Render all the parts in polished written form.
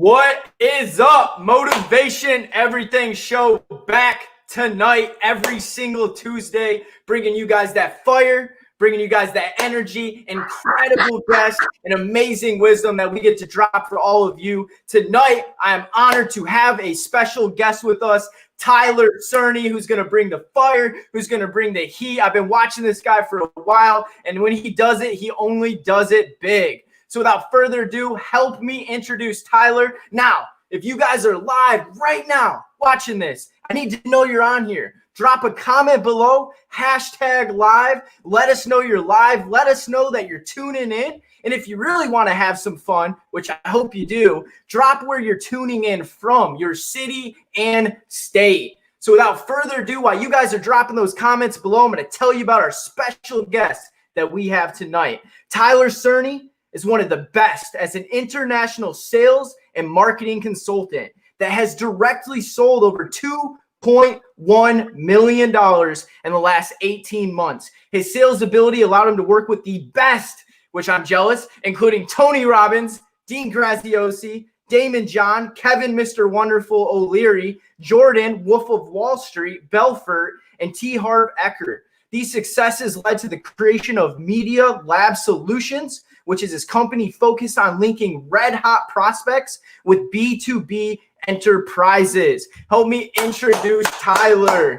What is up? Motivation Everything show back tonight, every single Tuesday, bringing you guys that fire, bringing you guys that energy, incredible guests, and amazing wisdom that we get to drop for all of you. Tonight, I am honored to have a special guest with us, Tyler Cerny, who's going to bring the fire, who's going to bring the heat. I've been watching this guy for a while, and when he does it, he only does it big. So without further ado, help me introduce Tyler. Now, if you guys are live right now watching this, I need to know you're on here. Drop a comment below, #live. Let us know you're live. Let us know that you're tuning in. And if you really want to have some fun, which I hope you do, drop where you're tuning in from, your city and state. So without further ado, while you guys are dropping those comments below, I'm going to tell you about our special guest that we have tonight. Tyler Cerny is one of the best as an international sales and marketing consultant that has directly sold over $2.1 million in the last 18 months. His sales ability allowed him to work with the best, which I'm jealous, including Tony Robbins, Dean Graziosi, Daymond John, Kevin Mr. Wonderful O'Leary, Jordan, Wolf of Wallstreet, Belfort, and T Harv Eker. These successes led to the creation of Media Lab Solutions, which is his company focused on linking red-hot prospects with B2B Enterprises. Help me introduce Tyler.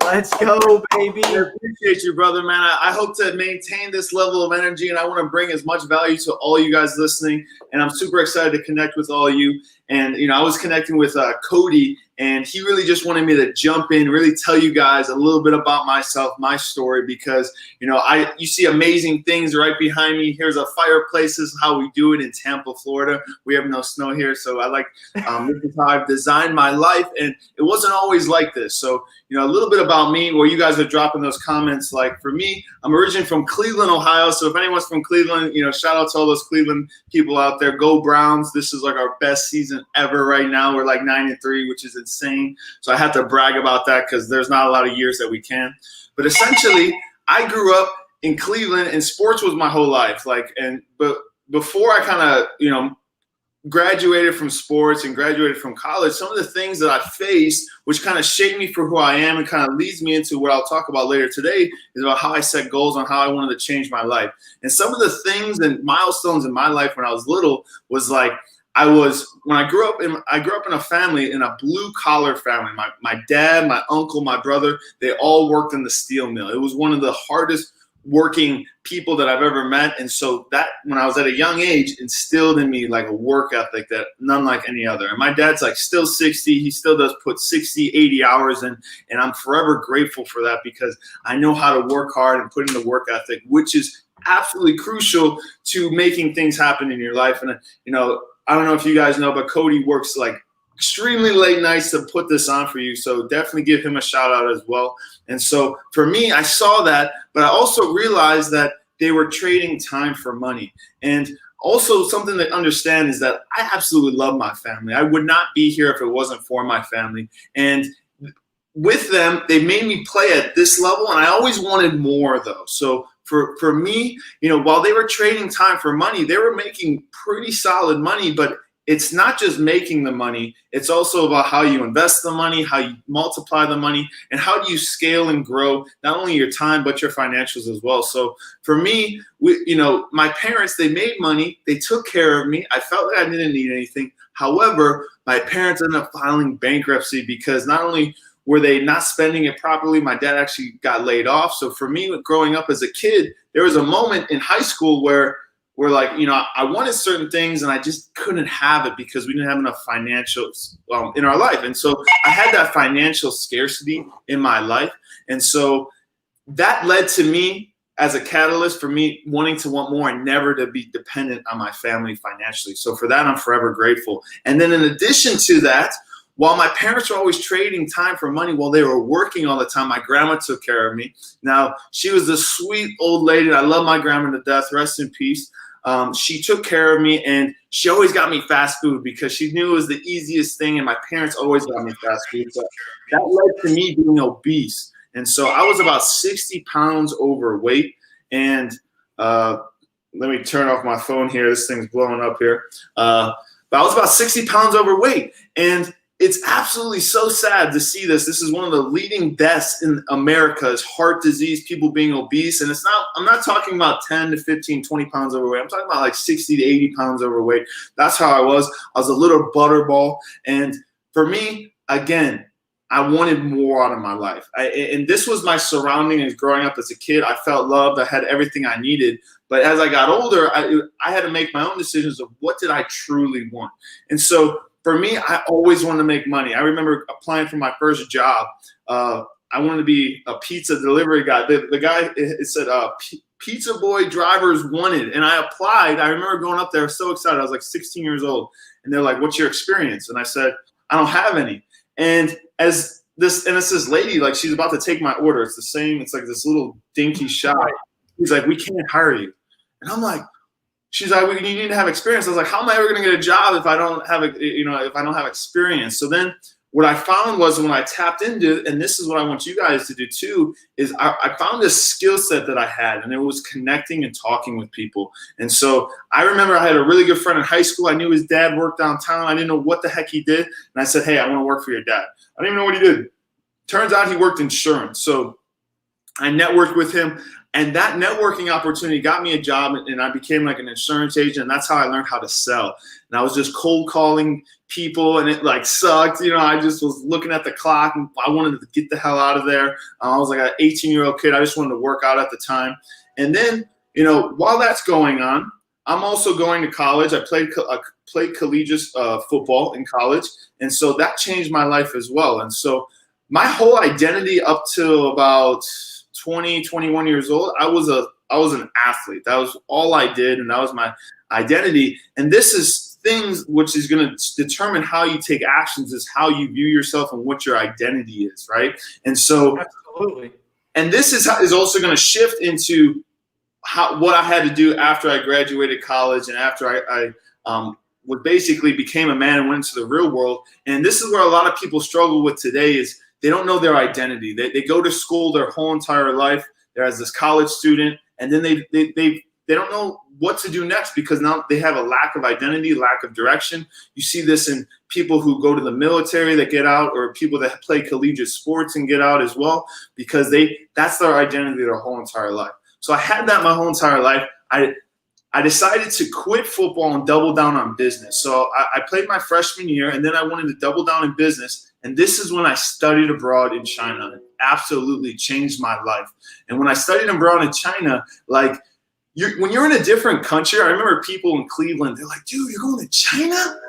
Let's go, baby. I appreciate you, brother, man. I hope to maintain this level of energy, and I want to bring as much value to all you guys listening, and I'm super excited to connect with all of you. And, I was connecting with Cody, and he really just wanted me to jump in, really tell you guys a little bit about myself, my story, because, you see amazing things right behind me. Here's a fireplace. This is how we do it in Tampa, Florida. We have no snow here, so I like this is how I've designed my life, and it wasn't always like this. So, a little bit about me, where you guys are dropping those comments. Like for me, I'm originally from Cleveland, Ohio. So if anyone's from Cleveland, shout out to all those Cleveland people out there. Go Browns. This is like our best season ever right now. We're like 9-3, which is insane. So I have to brag about that because there's not a lot of years that we can. But essentially, I grew up in Cleveland and sports was my whole life. But before I kind of, graduated from sports and graduated from college, some of the things that I faced, which kind of shaped me for who I am and kind of leads me into what I'll talk about later today, is about how I set goals on how I wanted to change my life. And some of the things and milestones in my life when I was little was like, when I grew up in a family, in a blue collar family. My dad, my uncle, my brother, they all worked in the steel mill. It was one of the hardest working people that I've ever met. And so that, when I was at a young age, instilled in me like a work ethic that none like any other. And my dad's like still 60. He still does put 60, 80 hours in. And I'm forever grateful for that because I know how to work hard and put in the work ethic, which is absolutely crucial to making things happen in your life. And, I don't know if you guys know, but Cody works like extremely late nights to put this on for you. So definitely give him a shout out as well. And so for me, I saw that, but I also realized that they were trading time for money. And also something to understand is that I absolutely love my family. I would not be here if it wasn't for my family. And with them, they made me play at this level, and I always wanted more though. So for me, while they were trading time for money, they were making pretty solid money, but it's not just making the money. It's also about how you invest the money, how you multiply the money, and how do you scale and grow not only your time, but your financials as well. So for me, my parents, they made money. They took care of me. I felt like I didn't need anything. However, my parents ended up filing bankruptcy because not only were they not spending it properly, my dad actually got laid off. So for me, growing up as a kid, there was a moment in high school where I wanted certain things and I just couldn't have it because we didn't have enough financials in our life. And so I had that financial scarcity in my life. And so that led to me as a catalyst for me wanting to want more and never to be dependent on my family financially. So for that, I'm forever grateful. And then in addition to that, while my parents were always trading time for money while they were working all the time, my grandma took care of me. Now, she was a sweet old lady. I love my grandma to death. Rest in peace. She took care of me, and she always got me fast food because she knew it was the easiest thing, and my parents always got me fast food. So that led to me being obese. And so I was about 60 pounds overweight. And let me turn off my phone here. This thing's blowing up here. but I was about 60 pounds overweight. And it's absolutely so sad to see this. This is one of the leading deaths in America is heart disease, people being obese. And I'm not talking about 10 to 15, 20 pounds overweight. I'm talking about like 60 to 80 pounds overweight. That's how I was. I was a little butterball. And for me, again, I wanted more out of my life. And this was my surrounding as growing up as a kid. I felt loved. I had everything I needed. But as I got older, I had to make my own decisions of what did I truly want. And so for me, I always wanted to make money. I remember applying for my first job. I wanted to be a pizza delivery guy. The guy, it said pizza boy drivers wanted. And I applied. I remember going up there so excited. I was like 16 years old. And they're like, what's your experience? And I said, I don't have any. And it's this lady, like she's about to take my order. It's the same. It's like this little dinky shop. He's like, we can't hire you. And I'm like, she's like, you need to have experience. I was like, how am I ever going to get a job if I don't have if I don't have experience? So then what I found was when I tapped into, and this is what I want you guys to do too, is I found this skill set that I had, and it was connecting and talking with people. And so I remember I had a really good friend in high school. I knew his dad worked downtown. I didn't know what the heck he did. And I said, hey, I want to work for your dad. I didn't even know what he did. Turns out he worked insurance. So I networked with him. And that networking opportunity got me a job, and I became like an insurance agent. And that's how I learned how to sell. And I was just cold calling people, and it like sucked. I just was looking at the clock, and I wanted to get the hell out of there. I was like an 18-year-old kid. I just wanted to work out at the time. And then, while that's going on, I'm also going to college. I played collegiate football in college. And so that changed my life as well. And so my whole identity up to about 20, 21 years old, I was an athlete. That was all I did, and that was my identity. And this is things which is going to determine how you take actions, is how you view yourself and what your identity is, right? And so, absolutely. And this is also going to shift into what I had to do after I graduated college and after I basically became a man and went into the real world. And this is where a lot of people struggle with today is they don't know their identity. They go to school their whole entire life. They're as this college student, and then they don't know what to do next because now they have a lack of identity, lack of direction. You see this in people who go to the military that get out, or people that play collegiate sports and get out as well, because that's their identity their whole entire life. So I had that my whole entire life. I decided to quit football and double down on business. So I played my freshman year, and then I wanted to double down in business. And this is when I studied abroad in China. It absolutely changed my life. And when I studied abroad in China, like when you're in a different country, I remember people in Cleveland, they're like, dude, you're going to China?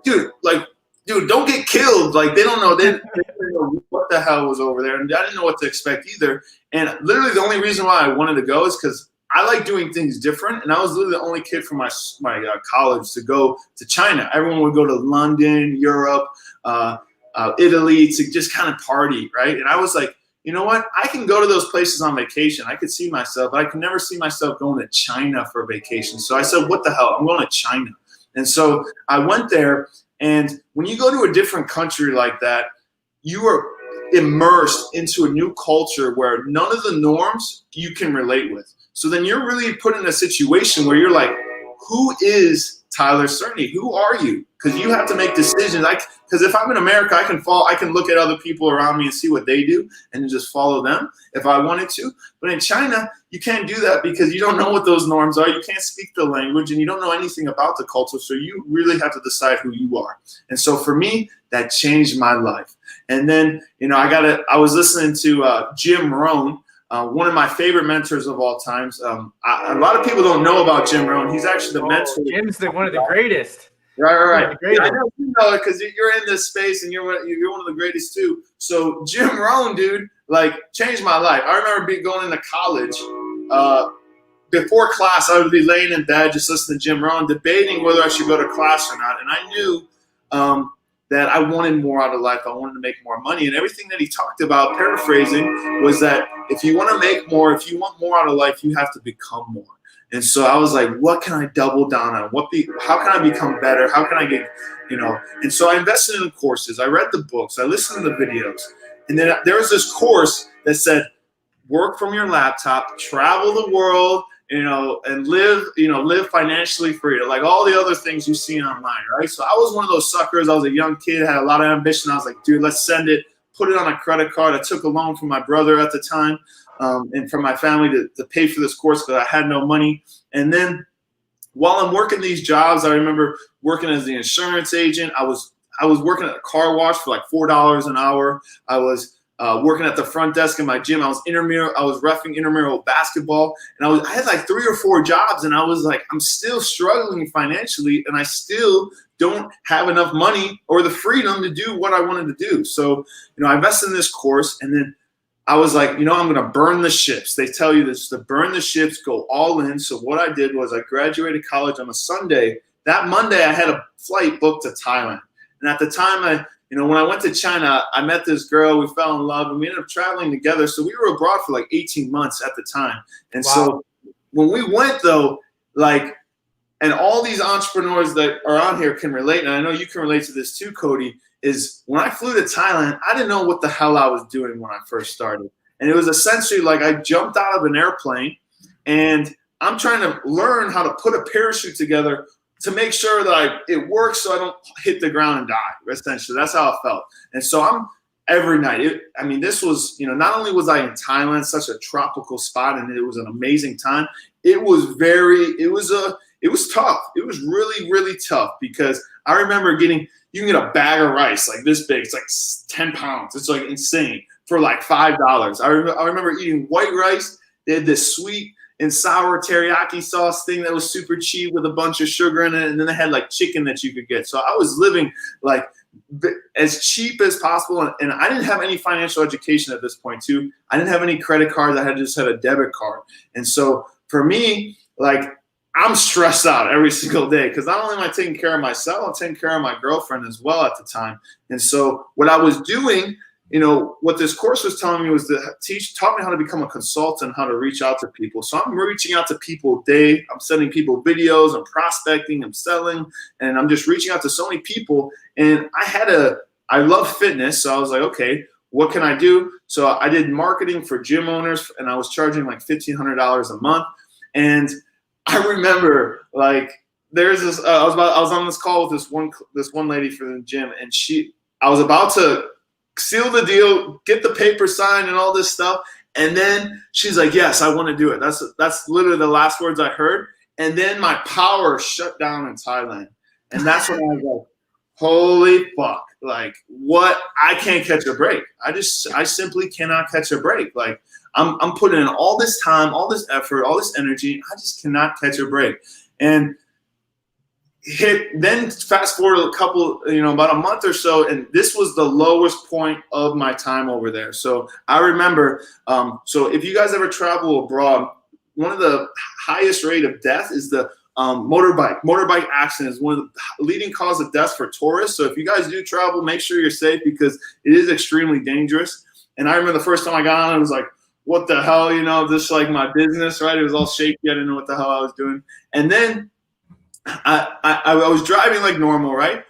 Dude, don't get killed. Like, they don't know. They didn't know what the hell was over there. And I didn't know what to expect either. And literally the only reason why I wanted to go is because I like doing things different. And I was literally the only kid from my college to go to China. Everyone would go to London, Europe, Italy to just kind of party, right? And I was like, you know what? I can go to those places on vacation. I could see myself, but I could never see myself going to China for vacation. So I said, what the hell? I'm going to China. And so I went there. And when you go to a different country like that, you are immersed into a new culture where none of the norms you can relate with. So then you're really put in a situation where you're like, who is Tyler Cerny? Who are you? Because you have to make decisions. Because if I'm in America, I can look at other people around me and see what they do and just follow them if I wanted to. But in China, you can't do that because you don't know what those norms are. You can't speak the language and you don't know anything about the culture. So you really have to decide who you are. And so for me, that changed my life. And then, I was listening to Jim Rohn, one of my favorite mentors of all times. A lot of people don't know about Jim Rohn. He's actually the mentor. Jim's one of the greatest. Right. Yeah, I know you know it because you're in this space and you're one of the greatest too. So Jim Rohn, dude, changed my life. I remember going into college. Before class, I would be laying in bed just listening to Jim Rohn, debating whether I should go to class or not. And I knew that I wanted more out of life. I wanted to make more money. And everything that he talked about, paraphrasing, was that if you want to make more, if you want more out of life, you have to become more. And so I was like, what can I double down on? How can I become better? How can I get, And so I invested in courses. I read the books. I listened to the videos. And then there was this course that said, work from your laptop, travel the world, and live financially free, like all the other things you see online, right? So I was one of those suckers. I was a young kid, had a lot of ambition. I was like, dude, let's send it, put it on a credit card. I took a loan from my brother at the time and from my family to pay for this course because I had no money. And then while I'm working these jobs, I remember working as the insurance agent. I was working at a car wash for like $4 an hour. I was working at the front desk in my gym. I was reffing intramural basketball, and I had like 3 or 4 jobs, and I was like, I'm still struggling financially, and I still don't have enough money or the freedom to do what I wanted to do. So, I invested in this course, and then I was like, I'm going to burn the ships. They tell you this, to burn the ships, go all in. So what I did was I graduated college on a Sunday. That Monday, I had a flight booked to Thailand. And at the time, when I went to China, I met this girl. We fell in love, and we ended up traveling together. So we were abroad for like 18 months at the time. And So when we went, though, and all these entrepreneurs that are on here can relate, and I know you can relate to this too, Cody, is when I flew to Thailand, I didn't know what the hell I was doing when I first started. And it was essentially like I jumped out of an airplane, and I'm trying to learn how to put a parachute together to make sure that it works so I don't hit the ground and die, essentially. That's how it felt. And so I'm every night. This was, not only was I in Thailand, such a tropical spot, and it was an amazing time, it was tough. It was really, really tough because I remember you can get a bag of rice like this big. It's like 10 pounds. It's like insane for like $5. I remember eating white rice. They had this sweet and sour teriyaki sauce thing that was super cheap with a bunch of sugar in it. And then they had like chicken that you could get. So I was living like as cheap as possible. And I didn't have any financial education at this point too. I didn't have any credit cards. I just had a debit card. And so for me, I'm stressed out every single day because not only am I taking care of myself, I'm taking care of my girlfriend as well at the time. And so what I was doing, what this course was telling me was taught me how to become a consultant, how to reach out to people. So I'm reaching out to people I'm sending people videos, I'm prospecting, I'm selling, and I'm just reaching out to so many people. And I love fitness. So I was like, okay, what can I do? So I did marketing for gym owners, and I was charging like $1,500 a month. And I remember there's this. I was on this call with this one lady for the gym, and I was about to seal the deal, get the paper signed, and all this stuff. And then she's like, "Yes, I want to do it." That's literally the last words I heard. And then my power shut down in Thailand, and that's when I was like, "Holy fuck! What? I can't catch a break. I simply cannot catch a break. I'm putting in all this time, all this effort, all this energy. I just cannot catch a break." And then fast forward about a month or so, and this was the lowest point of my time over there. So I remember, so if you guys ever travel abroad, one of the highest rate of death is the motorbike accident is one of the leading cause of death for tourists. So if you guys do travel, make sure you're safe because it is extremely dangerous. And I remember the first time I got on, it was like, what the hell, just like my business, right? It was all shaky. I didn't know what the hell I was doing. And then I was driving like normal, right?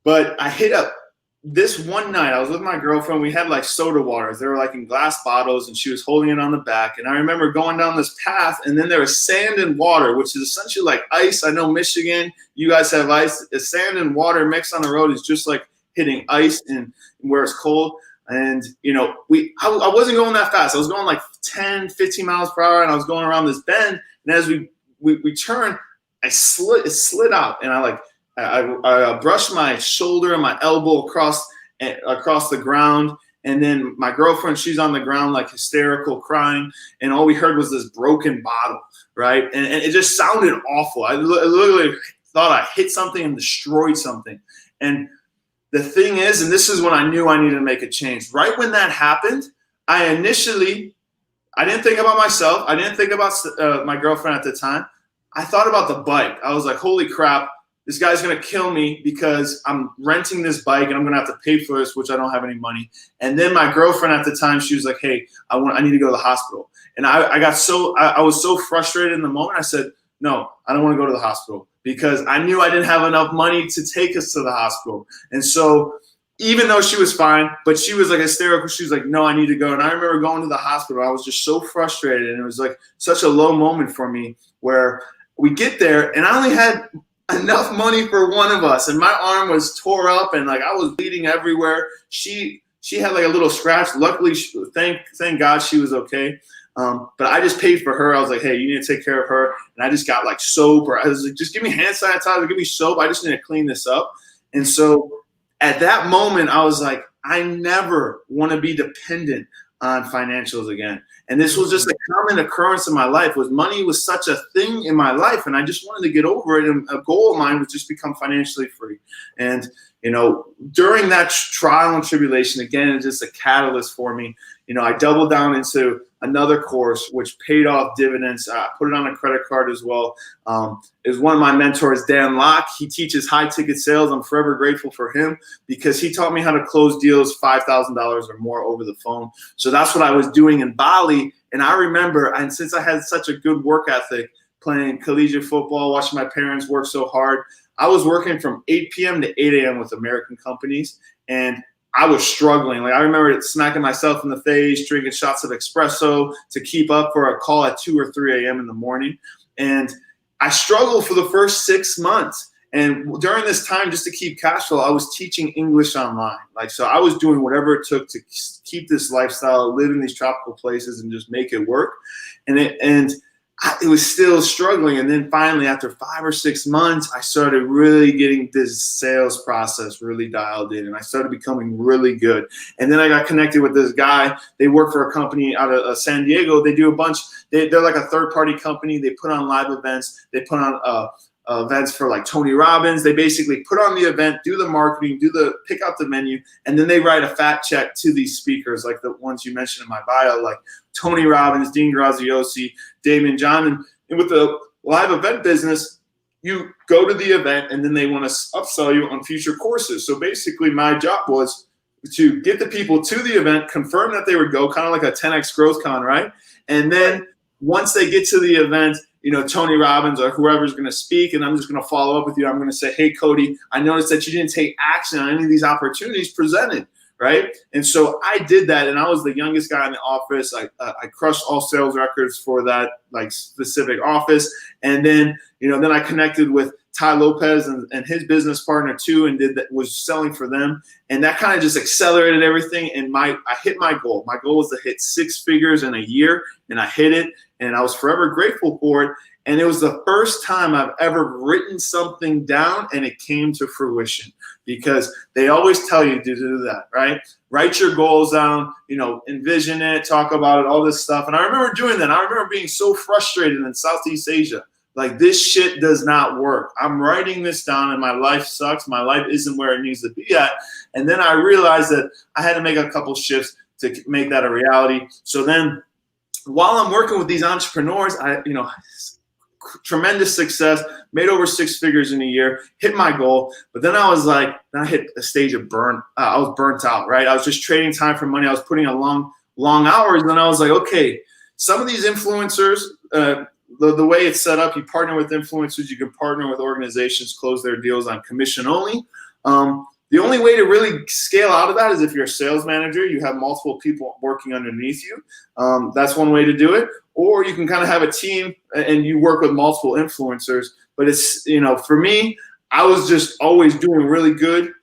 But I hit up this one night. I was with my girlfriend. We had like soda waters. They were like in glass bottles, and she was holding it on the back. And I remember going down this path, and then there was sand and water, which is essentially like ice. I know Michigan, you guys have ice. The sand and water mixed on the road is just like hitting ice and where it's cold. And, I wasn't going that fast. I was going like 10, 15 miles per hour, and I was going around this bend. And as we turned, it slid out, and I brushed my shoulder and my elbow across the ground. And then my girlfriend, she's on the ground like hysterical, crying. And all we heard was this broken bottle, right? And it just sounded awful. I literally thought I hit something and destroyed something. And the thing is, and this is when I knew I needed to make a change. Right when that happened, I didn't think about myself. I didn't think about my girlfriend at the time. I thought about the bike. I was like, holy crap, this guy's going to kill me because I'm renting this bike and I'm going to have to pay for this, which I don't have any money. And then my girlfriend at the time, she was like, hey, I need to go to the hospital. And I was so frustrated in the moment. I said, no, I don't want to go to the hospital because I knew I didn't have enough money to take us to the hospital. And so even though she was fine, but she was like hysterical. She was like, no, I need to go. And I remember going to the hospital. I was just so frustrated. And it was like such a low moment for me where we get there and I only had enough money for one of us. And my arm was tore up and like I was bleeding everywhere. She had like a little scratch. Luckily, thank God she was okay. But I just paid for her. I was like, hey, you need to take care of her. And I just got like soap, or I was like, just give me hand sanitizer, give me soap. I just need to clean this up. And so at that moment, I was like, I never want to be dependent on financials again. And this was just a common occurrence in my life. Money was such a thing in my life, and I just wanted to get over it. And a goal of mine was just become financially free. And during that trial and tribulation, again, it's just a catalyst for me. I doubled down into another course, which paid off dividends. I put it on a credit card as well. It was one of my mentors, Dan Locke. He teaches high ticket sales. I'm forever grateful for him because he taught me how to close deals $5,000 or more over the phone. So that's what I was doing in Bali. And I remember, and since I had such a good work ethic, playing collegiate football, watching my parents work so hard, I was working from 8 p.m. to 8 a.m. with American companies. And I was struggling. Like I remember smacking myself in the face, drinking shots of espresso to keep up for a call at 2 or 3 a.m. in the morning. And I struggled for the first 6 months. And during this time, just to keep cash flow, I was teaching English online. So I was doing whatever it took to keep this lifestyle, live in these tropical places and just make it work. And it was still struggling. And then finally, after 5 or 6 months, I started really getting this sales process really dialed in. And I started becoming really good. And then I got connected with this guy. They work for a company out of San Diego. They do a bunch. They're like a third-party company. They put on live events. They put on events for like Tony Robbins. They basically put on the event, do the marketing, pick out the menu, and then they write a fat check to these speakers, like the ones you mentioned in my bio, like Tony Robbins, Dean Graziosi, Daymond John. And with the live event business, you go to the event and then they want to upsell you on future courses. So basically my job was to get the people to the event, confirm that they would go, kind of like a 10X growth con, right? And then once they get to the event, Tony Robbins or whoever's going to speak, and I'm just going to follow up with you. I'm going to say, hey, Cody, I noticed that you didn't take action on any of these opportunities presented, right? And so I did that, and I was the youngest guy in the office. I crushed all sales records for that specific office, and then then I connected with Ty Lopez and his business partner too, and was selling for them, and that kind of just accelerated everything. And I hit my goal. My goal was to hit 6 figures in a year, and I hit it. And I was forever grateful for it. And it was the first time I've ever written something down and it came to fruition, because they always tell you to do that, right? Write your goals down, envision it, talk about it, all this stuff. And I remember doing that. I remember being so frustrated in Southeast Asia. Like, this shit does not work. I'm writing this down and my life sucks. My life isn't where it needs to be at. And then I realized that I had to make a couple shifts to make that a reality. So then, while I'm working with these entrepreneurs, tremendous success, made over 6 figures in a year, hit my goal. But then I hit a stage of I was burnt out, right? I was just trading time for money. I was putting in long hours. And then I was like, okay, some of these influencers, the way it's set up, you partner with influencers, you can partner with organizations, close their deals on commission only. The only way to really scale out of that is if you're a sales manager, you have multiple people working underneath you. That's one way to do it. Or you can kind of have a team and you work with multiple influencers. But it's, for me, I was just always doing really good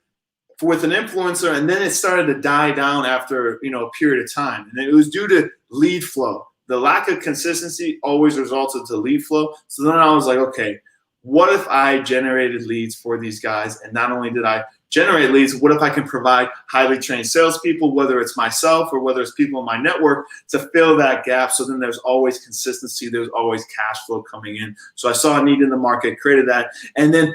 with an influencer. And then it started to die down after, a period of time. And it was due to lead flow. The lack of consistency always resulted to lead flow. So then I was like, okay, what if I generated leads for these guys? And not only did I generate leads, what if I can provide highly trained salespeople, whether it's myself or whether it's people in my network, to fill that gap? So then there's always consistency, there's always cash flow coming in. So I saw a need in the market, created that. And then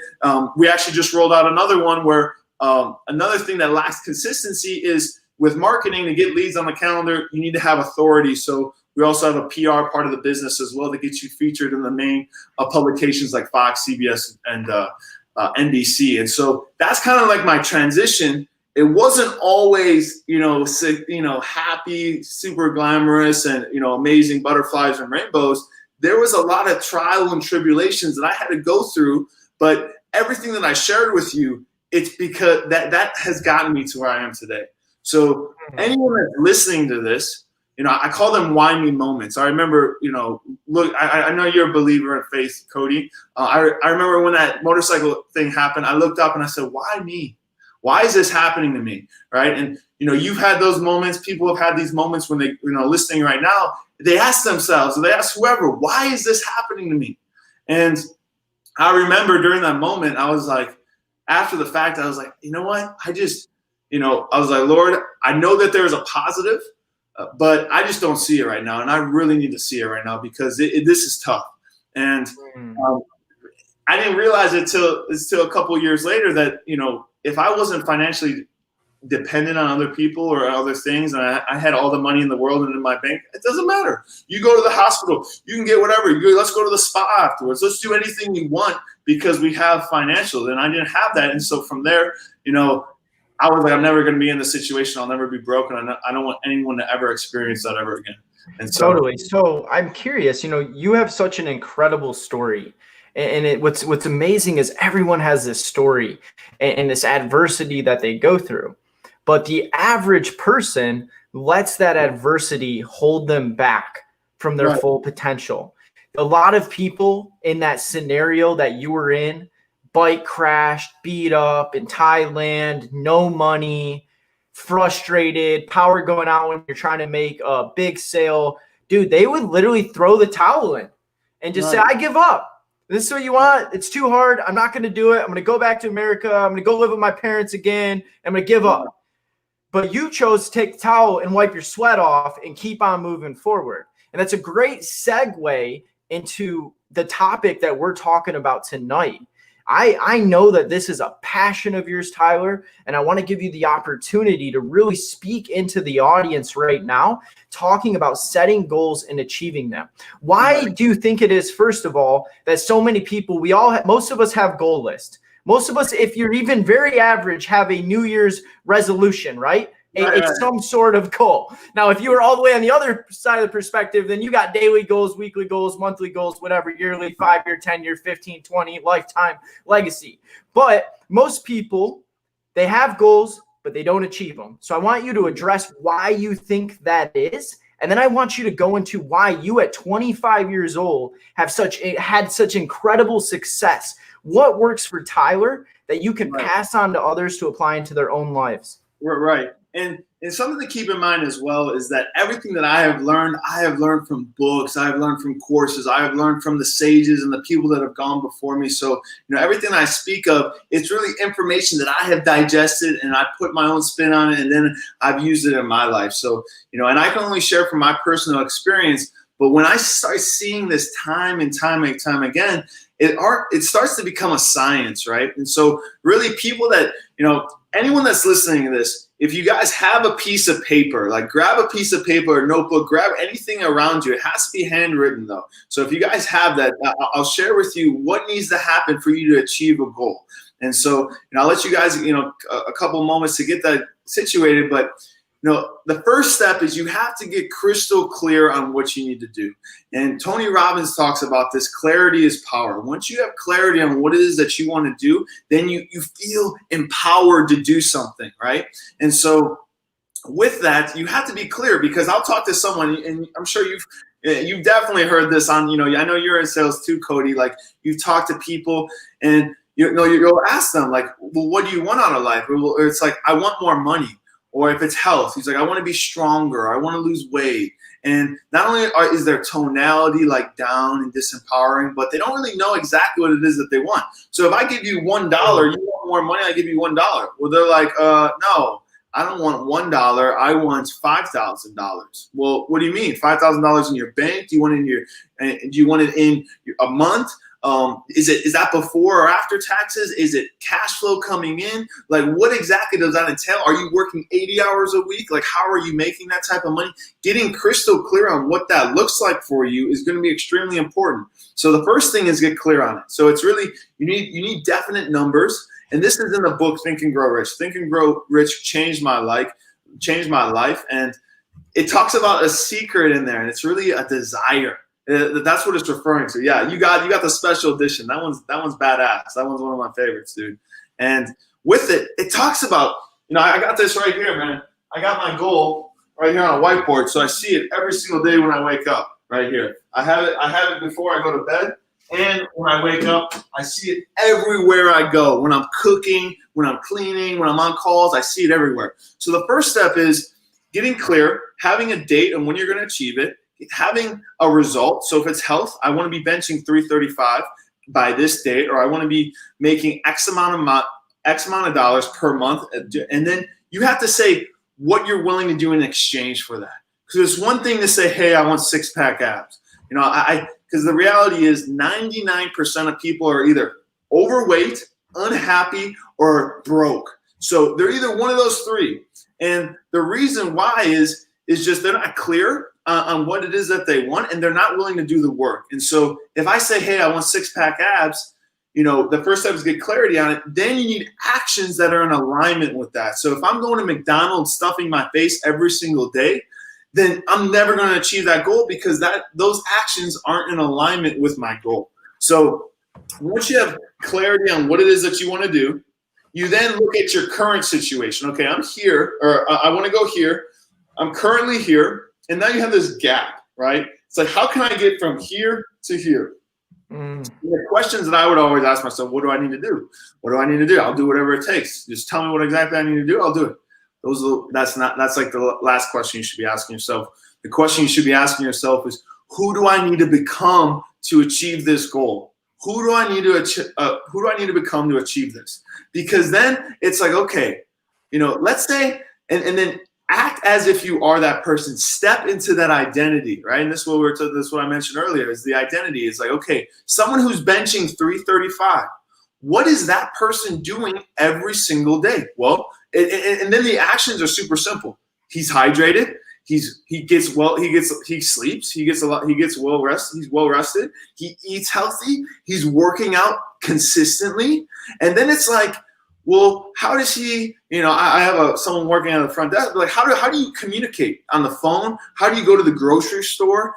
we actually just rolled out another one where another thing that lacks consistency is with marketing. To get leads on the calendar, you need to have authority. So we also have a PR part of the business as well that gets you featured in the main publications like Fox, CBS, and NBC. And so that's kind of like my transition. It wasn't always, happy, super glamorous, and, amazing butterflies and rainbows. There was a lot of trial and tribulations that I had to go through. But everything that I shared with you it's because that has gotten me to where I am today. So anyone that's listening to this, I call them why me moments. I remember, look, I know you're a believer in faith, Cody. I remember when that motorcycle thing happened, I looked up and I said, why me? Why is this happening to me? Right. And, you've had those moments. People have had these moments when they, listening right now, they ask themselves, or they ask whoever, why is this happening to me? And I remember during that moment, I was like, after the fact, I was like, you know what? I just, I was like, Lord, I know that there's a positive, but I just don't see it right now. And I really need to see it right now because this is tough. And I didn't realize it till a couple of years later that, if I wasn't financially dependent on other people or other things, and I had all the money in the world and in my bank, it doesn't matter. You go to the hospital, you can get whatever. Let's go to the spa afterwards. Let's do anything we want because we have financials. And I didn't have that. And so from there, I was like, I'm never going to be in this situation. I'll never be broken. I don't want anyone to ever experience that ever again. And so, totally. So I'm curious, you have such an incredible story. And what's amazing is everyone has this story and this adversity that they go through. But the average person lets that adversity hold them back from their full potential. A lot of people in that scenario that you were in, bike crashed, beat up in Thailand, no money, frustrated, power going out when you're trying to make a big sale. Dude, they would literally throw the towel in and just say, I give up. This is what you want. It's too hard. I'm not going to do it. I'm going to go back to America. I'm going to go live with my parents again. I'm going to give up. But you chose to take the towel and wipe your sweat off and keep on moving forward. And that's a great segue into the topic that we're talking about tonight. I know that this is a passion of yours, Tyler, and I want to give you the opportunity to really speak into the audience right now, talking about setting goals and achieving them. Why do you think it is, first of all, that so many people, most of us have goal lists. Most of us, if you're even very average, have a New Year's resolution, right? It's some sort of goal. Now, if you were all the way on the other side of the perspective, then you got daily goals, weekly goals, monthly goals, whatever, yearly, 5-year, 10-year, 15, 20, lifetime, legacy. But most people, they have goals, but they don't achieve them. So I want you to address why you think that is. And then I want you to go into why you at 25 years old had such incredible success. What works for Tyler that you can pass on to others to apply into their own lives? Right. And something to keep in mind as well is that everything that I have learned from books, I have learned from courses, I have learned from the sages and the people that have gone before me. So, everything I speak of, it's really information that I have digested and I put my own spin on it and then I've used it in my life. So, and I can only share from my personal experience, but when I start seeing this time and time again, it starts to become a science, right? And so really people that, anyone that's listening to this, if you guys have a piece of paper, like grab a piece of paper or notebook, grab anything around you. It has to be handwritten though. So if you guys have that, I'll share with you what needs to happen for you to achieve a goal. And so, I'll let you guys, a couple moments to get that situated, but the first step is you have to get crystal clear on what you need to do. And Tony Robbins talks about this. Clarity is power. Once you have clarity on what it is that you want to do, then you feel empowered to do something, right? And so with that, you have to be clear because I'll talk to someone, and I'm sure you've definitely heard this on, I know you're in sales too, Cody. Like you've talked to people and you'll ask them like, well, what do you want out of life? Or it's like, I want more money. Or if it's health, he's like, I want to be stronger. I want to lose weight. And not only is their tonality like down and disempowering, but they don't really know exactly what it is that they want. So if I give you $1, you want more money, I give you $1. Well, they're like, no, I don't want $1. I want $5,000. Well, what do you mean? $5,000 in your bank? Do you want it in a month? Is that before or after taxes? Is it cash flow coming in? Like what exactly does that entail? Are you working 80 hours a week? Like how are you making that type of money? Getting crystal clear on what that looks like for you is going to be extremely important. So the first thing is get clear on it. So it's really, you need definite numbers. And this is in the book, Think and Grow Rich. Think and Grow Rich changed my life. And it talks about a secret in there, and it's really a desire. That's what it's referring to. Yeah, you got the special edition. That one's badass. That one's one of my favorites, dude. And with it, it talks about, I got this right here, man. I got my goal right here on a whiteboard. So I see it every single day when I wake up right here. I have it before I go to bed. And when I wake up, I see it everywhere I go. When I'm cooking, when I'm cleaning, when I'm on calls, I see it everywhere. So the first step is getting clear, having a date on when you're going to achieve it, having a result. So if it's health, I want to be benching 335 by this date, or I want to be making X amount of dollars per month. And then you have to say what you're willing to do in exchange for that. Because it's one thing to say, hey, I want six-pack abs. Because the reality is 99% of people are either overweight, unhappy, or broke. So they're either one of those three. And the reason why is just they're not clear on what it is that they want, and they're not willing to do the work. And so if I say, hey, I want six-pack abs, the first step is get clarity on it. Then you need actions that are in alignment with that. So if I'm going to McDonald's stuffing my face every single day, then I'm never going to achieve that goal because those actions aren't in alignment with my goal. So once you have clarity on what it is that you want to do, you then look at your current situation. Okay, I'm here, or I want to go here. I'm currently here, and now you have this gap, right? It's like, how can I get from here to here? The questions that I would always ask myself, what do I need to do? What do I need to do? I'll do whatever it takes. Just tell me what exactly I need to do. I'll do it. That's like the last question you should be asking yourself. The question you should be asking yourself is, who do I need to become to achieve this goal? Who do I need to become to achieve this? Because then it's like, okay, let's say, and then act as if you are that person. Step into that identity, right? And this is what I mentioned earlier, is the identity. It's like, okay, someone who's benching 335. What is that person doing every single day? Well, and then the actions are super simple. He's hydrated. He sleeps. He gets well rested. He's well rested. He eats healthy. He's working out consistently. And then it's like, well, how does he? I have someone working at the front desk. Like, how do you communicate on the phone? How do you go to the grocery store?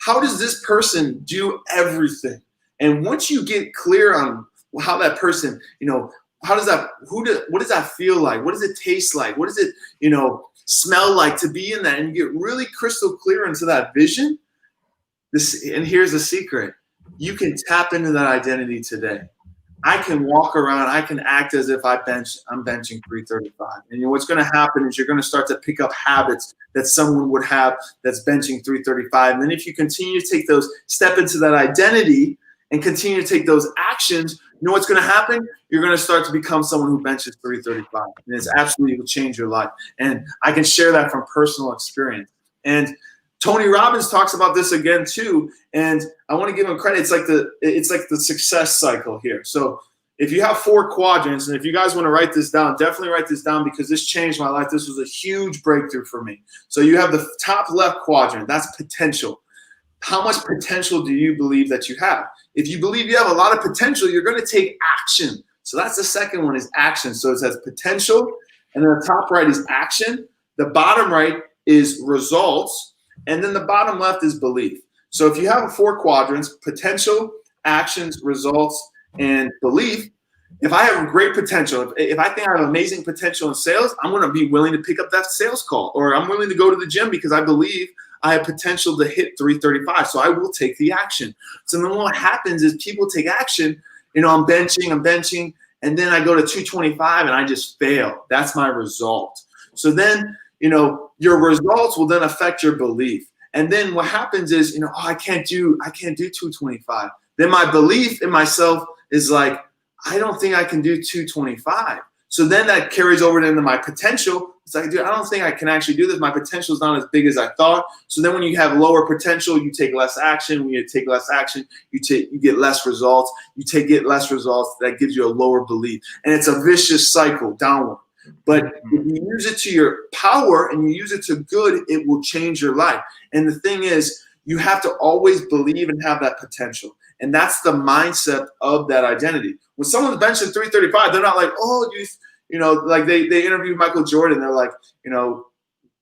How does this person do everything? And once you get clear on how that person, what does that feel like? What does it taste like? What does it, smell like to be in that? And you get really crystal clear into that vision. And here's the secret. You can tap into that identity today. I can walk around, I can act as if I'm benching 335. And what's going to happen is you're going to start to pick up habits that someone would have that's benching 335. And then if you continue to step into that identity and continue to take those actions, you know what's going to happen? You're going to start to become someone who benches 335. And it's absolutely will change your life. And I can share that from personal experience. And Tony Robbins talks about this again too, and I want to give him credit. It's like the success cycle here. So if you have 4 quadrants, and if you guys want to write this down, definitely write this down because this changed my life. This was a huge breakthrough for me. So you have the top left quadrant. That's potential. How much potential do you believe that you have? If you believe you have a lot of potential, you're going to take action. So that's the second one, is action. So it says potential, and then the top right is action. The bottom right is results. And then the bottom left is belief. So if you have 4 quadrants, potential, actions, results, and belief, if I have great potential, if I think I have amazing potential in sales, I'm going to be willing to pick up that sales call, or I'm willing to go to the gym because I believe I have potential to hit 335. So I will take the action. So then what happens is people take action. I'm benching, and then I go to 225 and I just fail. That's my result. So then, your results will then affect your belief. And then what happens is, I can't do 225. Then my belief in myself is like, I don't think I can do 225. So then that carries over into my potential. It's like, dude, I don't think I can actually do this. My potential is not as big as I thought. So then when you have lower potential, you take less action. When you take less action, you get less results. Get less results. That gives you a lower belief. And it's a vicious cycle downward. But if you use it to your power and you use it to good, it will change your life. And the thing is, you have to always believe and have that potential. And that's the mindset of that identity. When someone's benching 335, they're not like, oh, like they interviewed Michael Jordan. They're like,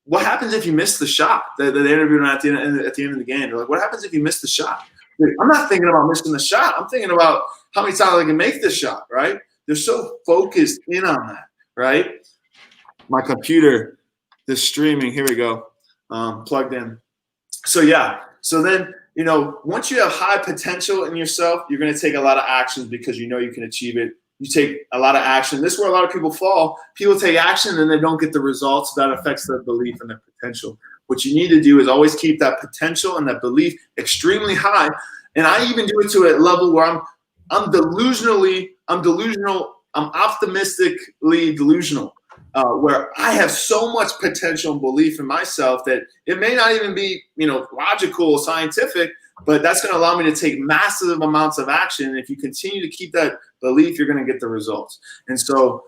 what happens if you miss the shot? They interviewed him at the end of the game. They're like, what happens if you miss the shot? I'm not thinking about missing the shot. I'm thinking about how many times I can make this shot, right? They're so focused in on that, right? My computer, the streaming, here we go, plugged in. So yeah, so then, once you have high potential in yourself, you're going to take a lot of actions because you know you can achieve it. You take a lot of action. This is where a lot of people fall. People take action and they don't get the results. That affects their belief and their potential. What you need to do is always keep that potential and that belief extremely high. And I even do it to a level where I'm optimistically delusional, where I have so much potential and belief in myself that it may not even be, logical or scientific, but that's going to allow me to take massive amounts of action. And if you continue to keep that belief, you're going to get the results. And so,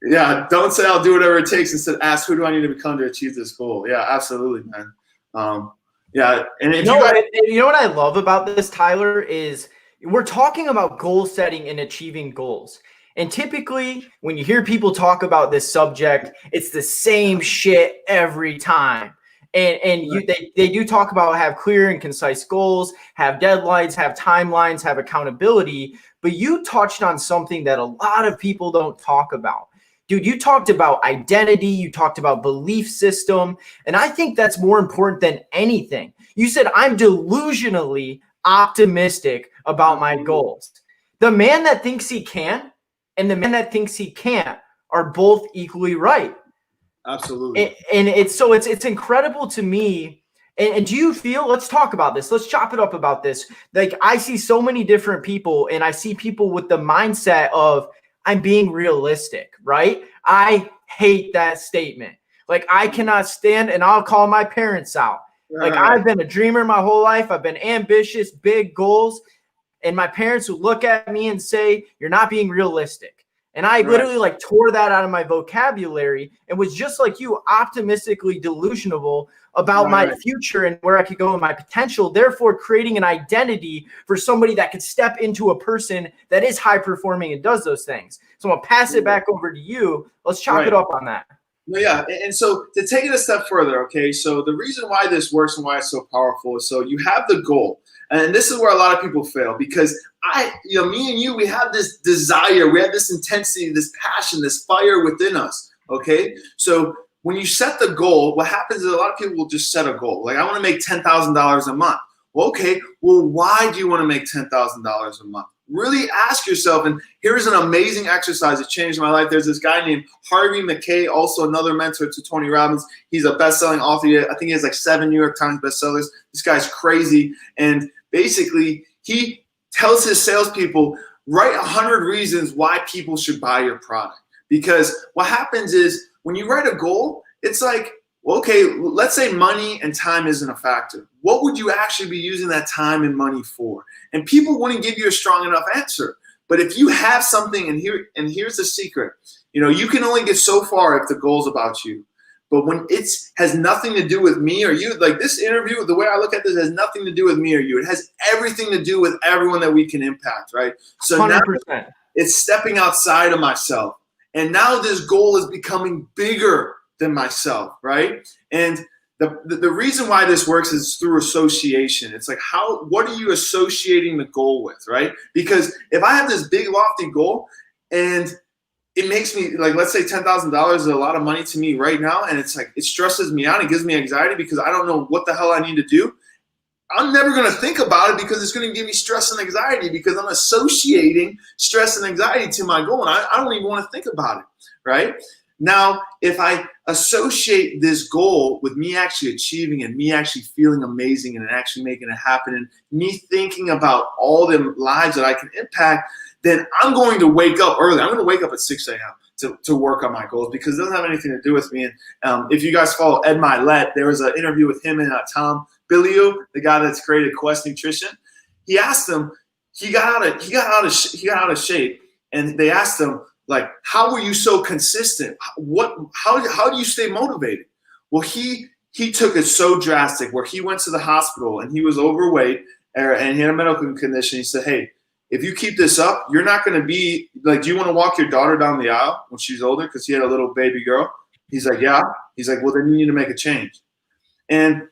yeah, don't say I'll do whatever it takes. Instead, ask who do I need to become to achieve this goal. Yeah, absolutely, man. Yeah, and if you know what I love about this, Tyler, is we're talking about goal setting and achieving goals. And typically, when you hear people talk about this subject, it's the same shit every time. They do talk about have clear and concise goals, have deadlines, have timelines, have accountability. But you touched on something that a lot of people don't talk about. Dude, you talked about identity. You talked about belief system. And I think that's more important than anything. You said, I'm delusionally optimistic about my goals. The man that thinks he can and the man that thinks he can't are both equally right. Absolutely. And it's incredible to me. And do you feel, let's talk about this. Let's chop it up about this. Like, I see so many different people, and I see people with the mindset of, I'm being realistic, right? I hate that statement. Like, I cannot stand, and I'll call my parents out. Like, I've been a dreamer my whole life. I've been ambitious, big goals. And my parents would look at me and say, you're not being realistic. And I literally tore that out of my vocabulary and was just like you, optimistically delusional about my future and where I could go and my potential, therefore creating an identity for somebody that could step into a person that is high performing and does those things. So I'm going to pass it back over to you. Let's chop it up on that. No, yeah. And so to take it a step further, okay, so the reason why this works and why it's so powerful is so you have the goal. And this is where a lot of people fail because me and you, we have this desire, we have this intensity, this passion, this fire within us, okay? So when you set the goal, what happens is a lot of people will just set a goal. Like, I want to make $10,000 a month. Well, okay, well, why do you want to make $10,000 a month? Really ask yourself, and here's an amazing exercise that changed my life. There's this guy named Harvey McKay, also another mentor to Tony Robbins. He's a best-selling author. I think he has like 7 New York Times bestsellers. This guy's crazy. And basically, he tells his salespeople, write 100 reasons why people should buy your product. Because what happens is when you write a goal, it's like, well, okay, let's say money and time isn't a factor. What would you actually be using that time and money for? And people wouldn't give you a strong enough answer. But if you have something, and here's the secret, you can only get so far if the goal's about you. But when it has nothing to do with me or you, like this interview, the way I look at this has nothing to do with me or you. It has everything to do with everyone that we can impact, right? So 100%. Now it's stepping outside of myself. And now this goal is becoming bigger than myself, right? And the reason why this works is through association. It's like, what are you associating the goal with, right? Because if I have this big lofty goal and it makes me, like, let's say $10,000 is a lot of money to me right now, and it's like, it stresses me out, it gives me anxiety because I don't know what the hell I need to do. I'm never going to think about it because it's going to give me stress and anxiety because I'm associating stress and anxiety to my goal, and I don't even want to think about it, right? Now, if I associate this goal with me actually achieving and me actually feeling amazing and actually making it happen and me thinking about all the lives that I can impact, then I'm going to wake up early. I'm going to wake up at 6 a.m. to work on my goals because it doesn't have anything to do with me. And if you guys follow Ed Milet, there was an interview with him and Tom Bilyeu, the guy that's created Quest Nutrition. He asked him, he got out of shape, and they asked him, like, how were you so consistent? How do you stay motivated? Well, he took it so drastic where he went to the hospital and he was overweight and he had a medical condition. He said, hey, if you keep this up, you're not going to be like, do you want to walk your daughter down the aisle when she's older? Because he had a little baby girl. He's like, yeah. He's like, well, then you need to make a change. And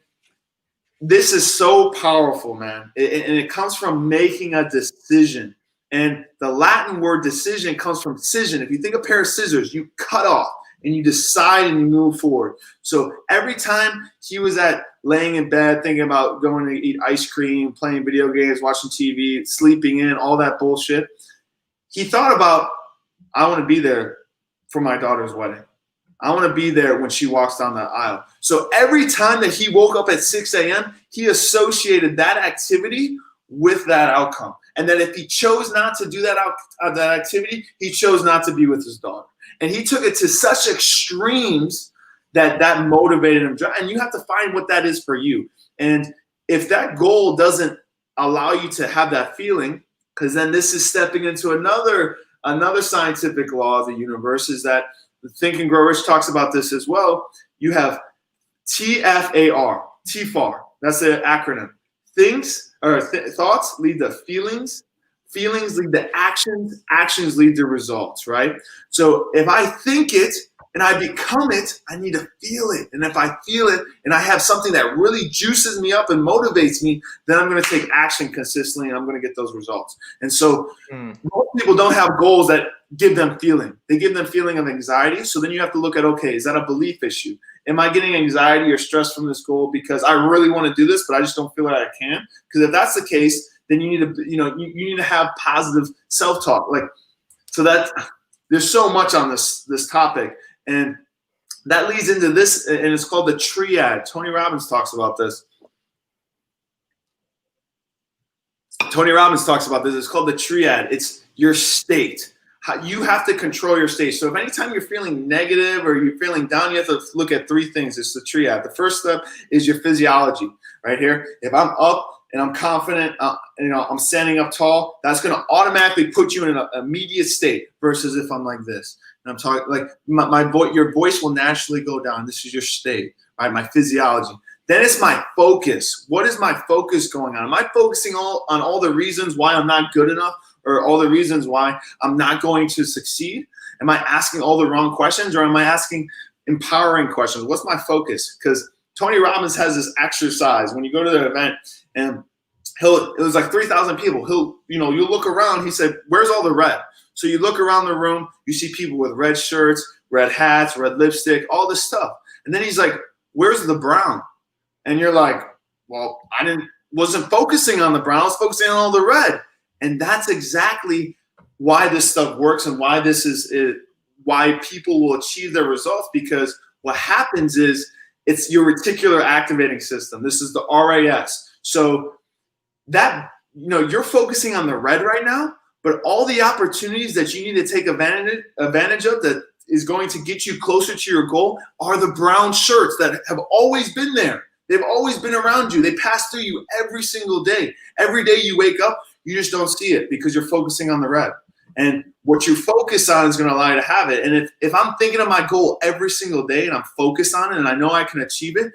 this is so powerful, man. And it comes from making a decision. And the Latin word decision comes from cision. If you think a pair of scissors, you cut off and you decide and you move forward. So every time he was laying in bed thinking about going to eat ice cream, playing video games, watching TV, sleeping in, all that bullshit, he thought about, I want to be there for my daughter's wedding. I want to be there when she walks down the aisle. So every time that he woke up at 6 a.m., he associated that activity with that outcome. And that if he chose not to do that activity, he chose not to be with his daughter. And he took it to such extremes that motivated him. And you have to find what that is for you. And if that goal doesn't allow you to have that feeling, because then this is stepping into another scientific law of the universe, is that the Think and Grow Rich talks about this as well. You have TFAR, TFAR. That's the acronym. Thoughts lead to feelings. Feelings lead to actions. Actions lead to results, right? So if I think it and I become it, I need to feel it. And if I feel it and I have something that really juices me up and motivates me, then I'm going to take action consistently and I'm going to get those results. And so most people don't have goals that give them feeling. They give them feeling of anxiety. So then you have to look at, okay, is that a belief issue? Am I getting anxiety or stress from this goal because I really want to do this, but I just don't feel like I can? Because if that's the case, then you need to, you need to have positive self-talk. So that there's so much on this topic, and that leads into this, and it's called the triad. Tony Robbins talks about this. It's called the triad. It's your state. You have to control your state. So if anytime you're feeling negative or you're feeling down, you have to look at three things. It's the triad. The first step is your physiology right here. If I'm up and I'm confident, I'm standing up tall, that's going to automatically put you in an immediate state versus if I'm like this. And I'm talking like your voice will naturally go down. This is your state, right? My physiology. Then it's my focus. What is my focus going on? Am I focusing on all the reasons why I'm not good enough? Or all the reasons why I'm not going to succeed? Am I asking all the wrong questions, or am I asking empowering questions? What's my focus? Because Tony Robbins has this exercise when you go to the event, and it was like 3,000 people. You look around. He said, "Where's all the red?" So you look around the room, you see people with red shirts, red hats, red lipstick, all this stuff. And then he's like, "Where's the brown?" And you're like, "Well, wasn't focusing on the brown. I was focusing on all the red." And that's exactly why this stuff works and why why people will achieve their results, because what happens is it's your reticular activating system. This is the RAS. So that, you're focusing on the red right now, but all the opportunities that you need to take advantage of that is going to get you closer to your goal are the brown shirts that have always been there. They've always been around you. They pass through you every single day. Every day you wake up, you just don't see it because you're focusing on the red. And what you focus on is going to allow you to have it. And if I'm thinking of my goal every single day and I'm focused on it and I know I can achieve it,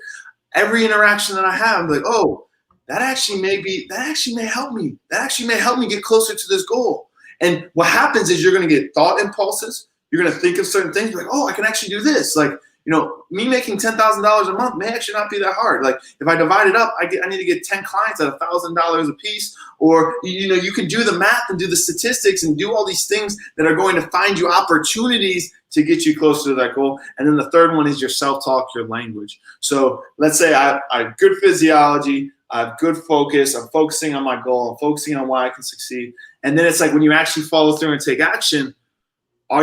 every interaction that I have, I'm like, oh, that actually may help me. That actually may help me get closer to this goal. And what happens is you're going to get thought impulses. You're going to think of certain things. You're like, oh, I can actually do this. Like, me making $10,000 a month may actually not be that hard. Like if I divide it up, I need to get 10 clients at $1,000 a piece. Or, you can do the math and do the statistics and do all these things that are going to find you opportunities to get you closer to that goal. And then the third one is your self-talk, your language. So let's say I have good physiology, I have good focus, I'm focusing on my goal, I'm focusing on why I can succeed. And then it's like when you actually follow through and take action, how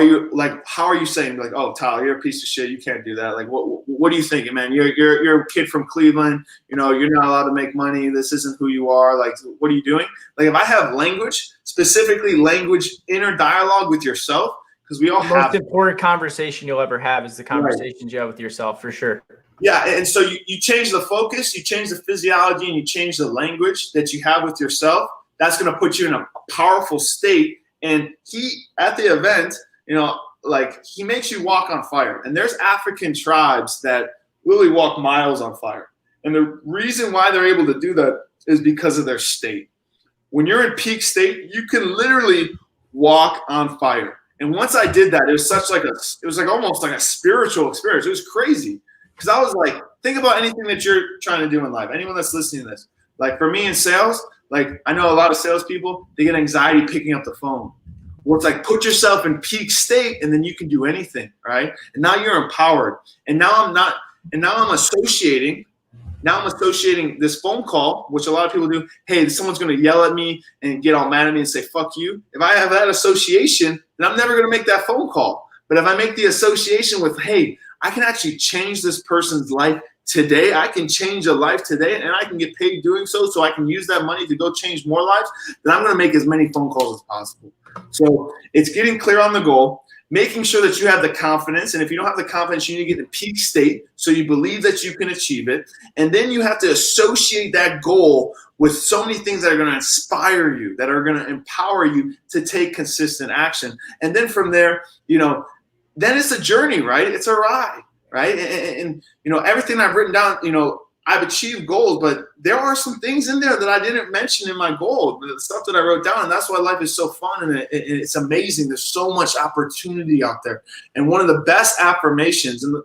are you saying, like, oh, Tyler, you're a piece of shit, you can't do that? Like, what are you thinking, man? You're a kid from Cleveland, you're not allowed to make money, this isn't who you are, like, what are you doing? Like, if I have language, specifically language, inner dialogue with yourself, because we all have. The most important conversation you'll ever have is the conversations you have with yourself, for sure. Yeah, and so you change the focus, you change the physiology, and you change the language that you have with yourself. That's going to put you in a powerful state. And at the event, he makes you walk on fire. And there's African tribes that really walk miles on fire. And the reason why they're able to do that is because of their state. When you're in peak state, you can literally walk on fire. And once I did that, it was almost like a spiritual experience. It was crazy. Because I was like, think about anything that you're trying to do in life. Anyone that's listening to this. Like for me in sales, Like, I know a lot of salespeople, they get anxiety picking up the phone. Well, it's like, put yourself in peak state and then you can do anything, right? And now you're empowered. And now I'm associating this phone call, which a lot of people do. Hey, someone's going to yell at me and get all mad at me and say, fuck you. If I have that association, then I'm never going to make that phone call. But if I make the association with, hey, I can actually change this person's life today, I can change a life today, and I can get paid doing so I can use that money to go change more lives, then I'm going to make as many phone calls as possible. So it's getting clear on the goal, making sure that you have the confidence. And if you don't have the confidence, you need to get in peak state so you believe that you can achieve it. And then you have to associate that goal with so many things that are going to inspire you, that are going to empower you to take consistent action. And then from there, then it's a journey, right? It's a ride, right? And everything I've written down, I've achieved goals, but there are some things in there that I didn't mention in my goal, the stuff that I wrote down. And that's why life is so fun and it's amazing. There's so much opportunity out there. And one of the best affirmations and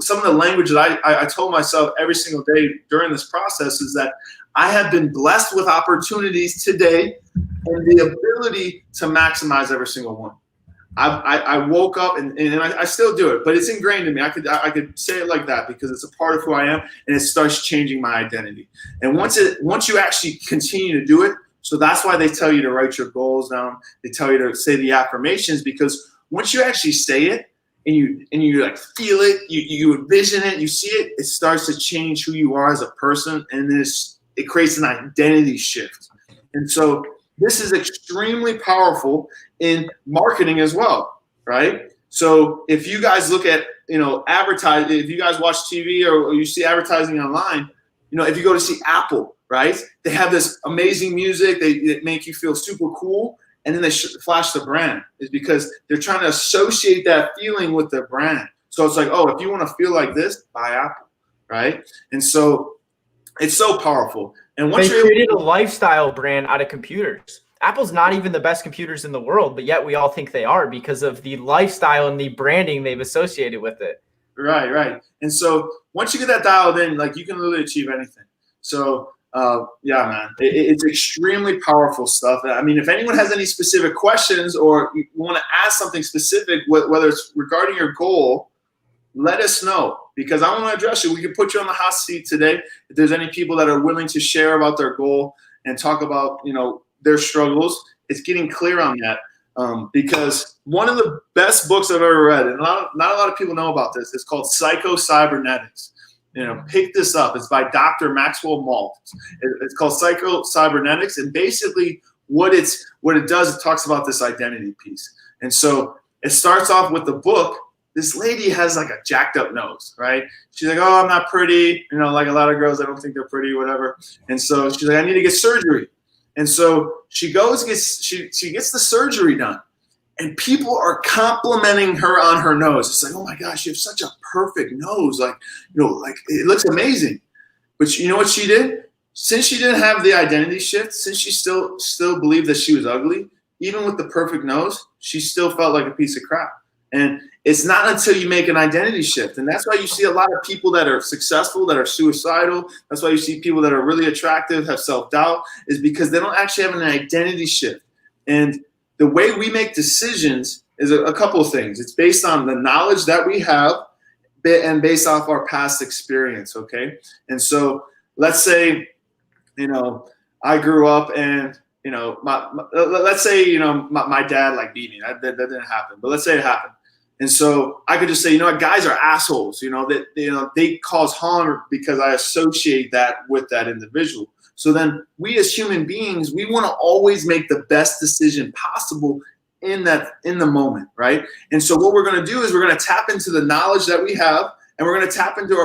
some of the language that I told myself every single day during this process is that I have been blessed with opportunities today and the ability to maximize every single one. I woke up and I still do it, but it's ingrained in me. I could say it like that because it's a part of who I am, and it starts changing my identity. And once you actually continue to do it, so that's why they tell you to write your goals down. They tell you to say the affirmations, because once you actually say it and you like feel it, you envision it, you see it, it starts to change who you are as a person, and then it creates an identity shift. And so this is extremely powerful in marketing as well, right? So if you guys look at, advertising, if you guys watch TV or you see advertising online, if you go to see Apple, right? They have this amazing music. They make you feel super cool. And then they flash the brand. It's because they're trying to associate that feeling with their brand. So it's like, oh, if you want to feel like this, buy Apple, right? And so it's so powerful. And once they created a lifestyle brand out of computers. Apple's not even the best computers in the world, but yet we all think they are because of the lifestyle and the branding they've associated with it. Right. And so once you get that dialed in, like, you can really achieve anything. So yeah, man, it's extremely powerful stuff. I mean, if anyone has any specific questions or you want to ask something specific, whether it's regarding your goal, let us know, because I want to address you. We can put you on the hot seat today. If there's any people that are willing to share about their goal and talk about, their struggles, it's getting clear on that. Because one of the best books I've ever read, and not a lot of people know about this, it's called Psycho-Cybernetics. Pick this up. It's by Dr. Maxwell Maltz. It's called Psycho-Cybernetics, and basically what it does, it talks about this identity piece. And so it starts off with the book. This lady has like a jacked up nose, right? She's like, oh, I'm not pretty. Like a lot of girls, I don't think they're pretty, whatever. And so she's like, I need to get surgery. And so she goes, she gets the surgery done, and people are complimenting her on her nose. It's like, oh my gosh, you have such a perfect nose. Like it looks amazing. But you know what she did? Since she didn't have the identity shift, since she still believed that she was ugly, even with the perfect nose, she still felt like a piece of crap. And it's not until you make an identity shift. And that's why you see a lot of people that are successful, that are suicidal. That's why you see people that are really attractive, have self-doubt, is because they don't actually have an identity shift. And the way we make decisions is a couple of things. It's based on the knowledge that we have and based off our past experience, okay? And so let's say, I grew up and, let's say, my dad like beat me. That didn't happen, but let's say it happened. And so I could just say, guys are assholes, they cause harm because I associate that with that individual. So then we as human beings, we want to always make the best decision possible in the moment, right? And so what we're going to do is we're going to tap into the knowledge that we have, and we're going to tap into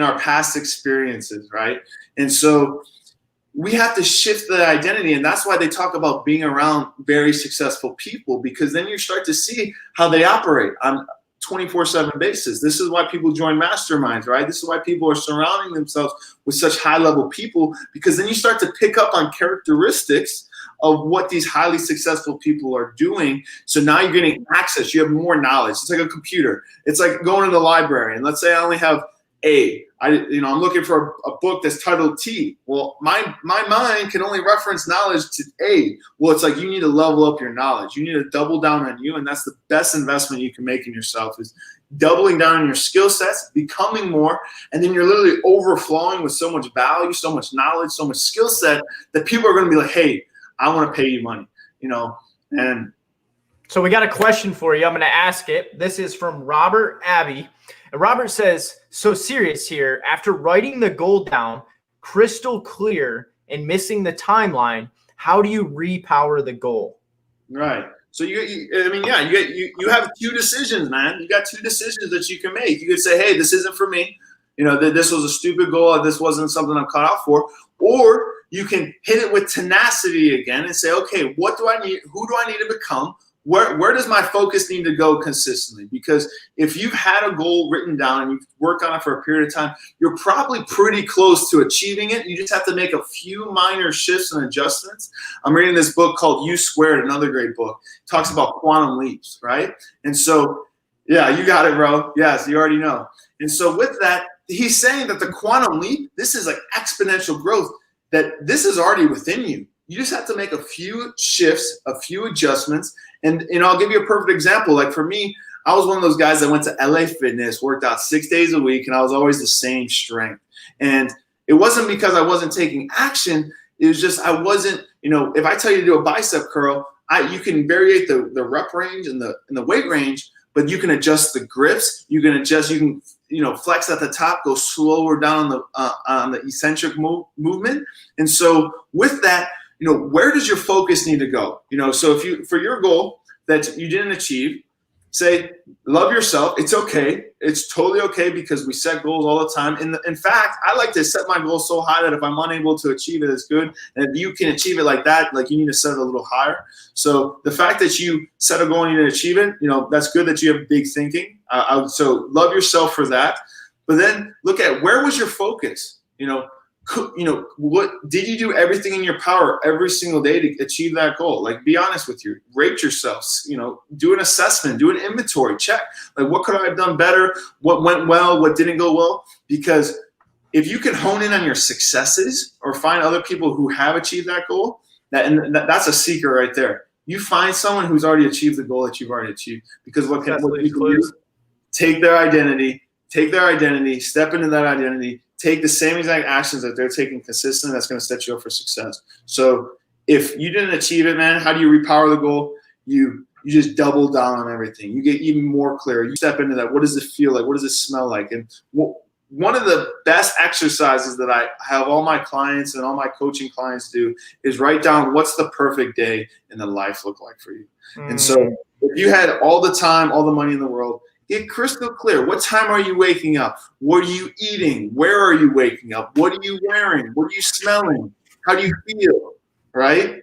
our past experiences, right? And so we have to shift the identity, and that's why they talk about being around very successful people, because then you start to see how they operate on 24/7 basis. This is why people join masterminds, right? This is why people are surrounding themselves with such high-level people, because then you start to pick up on characteristics of what these highly successful people are doing. So now you're getting access. You have more knowledge. It's like a computer. It's like going to the library, and let's say I only have I'm looking for a book that's titled T. Well, my mind can only reference knowledge to A. Well, it's like you need to level up your knowledge. You need to double down on you, and that's the best investment you can make in yourself is doubling down on your skill sets, becoming more, and then you're literally overflowing with so much value, so much knowledge, so much skill set that people are going to be like, hey, I want to pay you money, and so we got a question for you. I'm going to ask it. This is from Robert Abbey. And Robert says, so serious here, after writing the goal down crystal clear and missing the timeline, how do you repower the goal? Right. So you have two decisions, man. You got two decisions that you can make. You could say, hey, this isn't for me. This was a stupid goal. This wasn't something I'm cut out for. Or you can hit it with tenacity again and say, okay, what do I need? Who do I need to become? Where does my focus need to go consistently? Because if you've had a goal written down and you've worked on it for a period of time, you're probably pretty close to achieving it. You just have to make a few minor shifts and adjustments. I'm reading this book called U Squared, another great book. It talks about quantum leaps, right? And so, yeah, you got it, bro. Yes, you already know. And so with that, he's saying that the quantum leap, this is like exponential growth, that this is already within you. You just have to make a few shifts, a few adjustments. And I'll give you a perfect example. Like for me, I was one of those guys that went to LA Fitness, worked out 6 days a week, and I was always the same strength. And it wasn't because I wasn't taking action. It was just I wasn't, if I tell you to do a bicep curl, you can variate the rep range and the weight range, but you can adjust the grips. You can flex at the top, go slower down on the eccentric movement. And so with that, where does your focus need to go? So if for your goal that you didn't achieve, say, love yourself. It's okay. It's totally okay because we set goals all the time. In fact, I like to set my goals so high that if I'm unable to achieve it, it's good. And if you can achieve it like that, like you need to set it a little higher. So the fact that you set a goal and you didn't achieve it, that's good that you have big thinking. So love yourself for that. But then look at where was your focus? What did you do everything in your power every single day to achieve that goal? Like, be honest with you, rate yourselves, do an assessment, do an inventory, check. Like, what could I have done better? What went well? What didn't go well? Because if you can hone in on your successes or find other people who have achieved that goal, that's a secret right there. You find someone who's already achieved the goal that you've already achieved. Because what you can do, take their identity, step into that identity, take the same exact actions that they're taking consistently. That's going to set you up for success. So if you didn't achieve it, man, how do you repower the goal? You just double down on everything. You get even more clear. You step into that. What does it feel like? What does it smell like? And one of the best exercises that I have all my clients and all my coaching clients do is write down what's the perfect day in the life look like for you. And so if you had all the time, all the money in the world, get crystal clear. What time are you waking up? What are you eating? Where are you waking up? What are you wearing? What are you smelling? How do you feel? Right?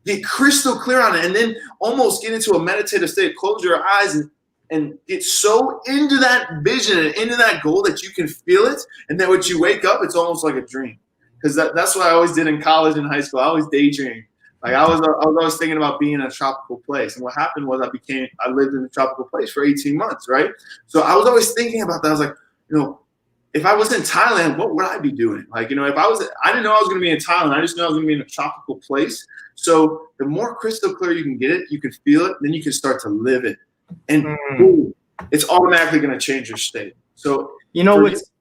Get crystal clear on it, and then almost get into a meditative state. Close your eyes and get so into that vision and into that goal that you can feel it. And then when you wake up, it's almost like a dream. Because that's what I always did in college and high school. I always daydreamed. Like I was always thinking about being in a tropical place. And what happened was I lived in a tropical place for 18 months, right? So I was always thinking about that. I was like, if I was in Thailand, what would I be doing? Like, I didn't know I was going to be in Thailand. I just knew I was going to be in a tropical place. So the more crystal clear you can get it, you can feel it, then you can start to live it. And boom, it's automatically going to change your state. So to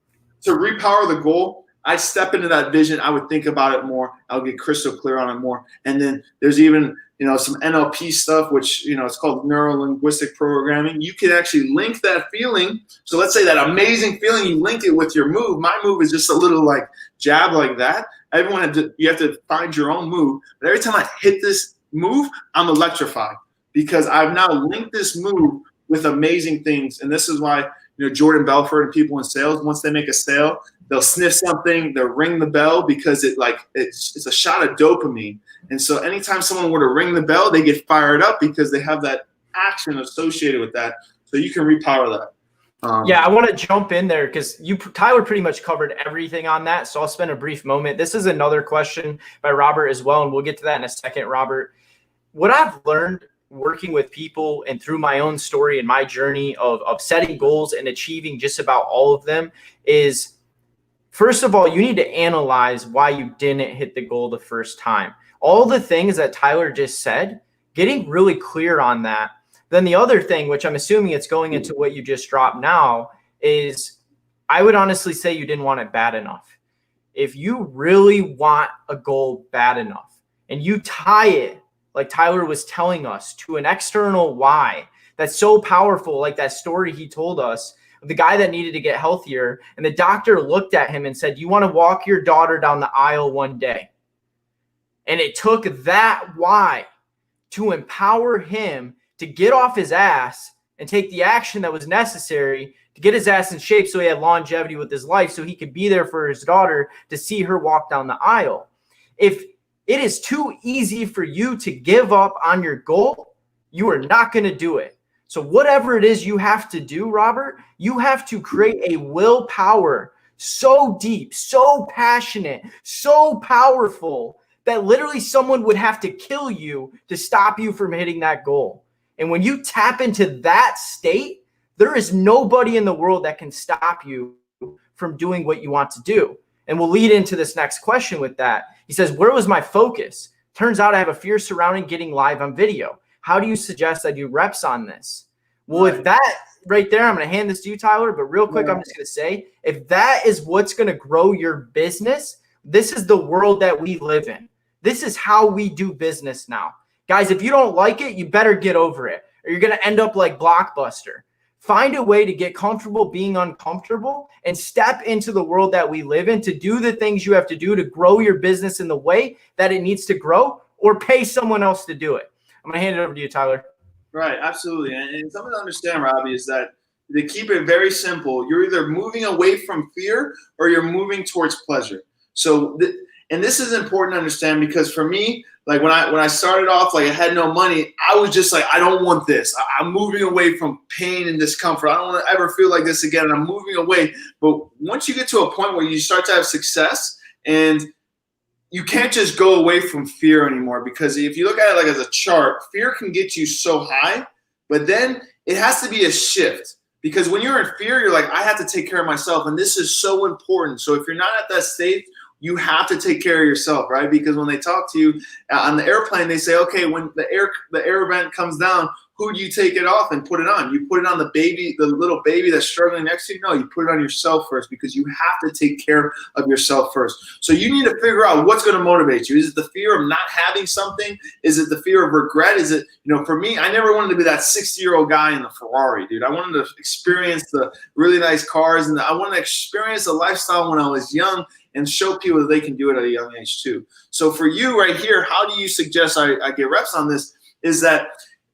repower the goal, I step into that vision. I would think about it more. I'll get crystal clear on it more. And then there's even, some NLP stuff, which, it's called neuro-linguistic programming. You can actually link that feeling. So let's say that amazing feeling, you link it with your move. My move is just a little like jab like that. You have to find your own move. But every time I hit this move, I'm electrified because I've now linked this move with amazing things. And this is why, Jordan Belfort and people in sales, once they make a sale, they'll sniff something, they'll ring the bell because it's a shot of dopamine. And so anytime someone were to ring the bell, they get fired up because they have that action associated with that. So you can repower that. I want to jump in there because Tyler pretty much covered everything on that. So I'll spend a brief moment. This is another question by Robert as well, and we'll get to that in a second, Robert. What I've learned working with people and through my own story and my journey of setting goals and achieving just about all of them is, first of all, you need to analyze why you didn't hit the goal the first time. All the things that Tyler just said, getting really clear on that. Then the other thing, which I'm assuming it's going into what you just dropped now, is I would honestly say you didn't want it bad enough. If you really want a goal bad enough and you tie it, like Tyler was telling us, to an external why that's so powerful, like that story he told us, the guy that needed to get healthier, and the doctor looked at him and said, you want to walk your daughter down the aisle one day? And it took that why to empower him to get off his ass and take the action that was necessary to get his ass in shape so he had longevity with his life, so he could be there for his daughter to see her walk down the aisle. If it is too easy for you to give up on your goal, you are not going to do it. So whatever it is you have to do, Robert, you have to create a willpower so deep, so passionate, so powerful that literally someone would have to kill you to stop you from hitting that goal. And when you tap into that state, there is nobody in the world that can stop you from doing what you want to do. And we'll lead into this next question with that. He says, where was my focus? Turns out I have a fear surrounding getting live on video. How do you suggest I do reps on this? Well, if that right there, I'm going to hand this to you, Tyler, but real quick, I'm just going to say, if that is what's going to grow your business, this is the world that we live in. This is how we do business now. Guys, if you don't like it, you better get over it, or you're going to end up like Blockbuster. Find a way to get comfortable being uncomfortable and step into the world that we live in to do the things you have to do to grow your business in the way that it needs to grow, or pay someone else to do it. I'm going to hand it over to you, Tyler. Right, absolutely. And something to understand, Robbie, is that to keep it very simple, you're either moving away from fear or you're moving towards pleasure. So, and this is important to understand, because for me, like when I started off, like I had no money, I was just like, I don't want this. I'm moving away from pain and discomfort. I don't want to ever feel like this again. And I'm moving away. But once you get to a point where you start to have success, and you can't just go away from fear anymore, because if you look at it like as a chart, fear can get you so high, but then it has to be a shift. Because when you're in fear, you're like, I have to take care of myself. And this is so important. So if you're not at that stage, you have to take care of yourself, right? Because when they talk to you on the airplane, they say, okay, when the air vent comes down, who do you take it off and put it on? You put it on the baby, the little baby that's struggling next to you? No, you put it on yourself first, because you have to take care of yourself first. So you need to figure out what's going to motivate you. Is it the fear of not having something? Is it the fear of regret? Is it, for me, I never wanted to be that 60-year-old guy in the Ferrari, dude. I wanted to experience the really nice cars, and I wanted to experience the lifestyle when I was young and show people that they can do it at a young age too. So for you right here, how do you suggest I get reps on this? Is that,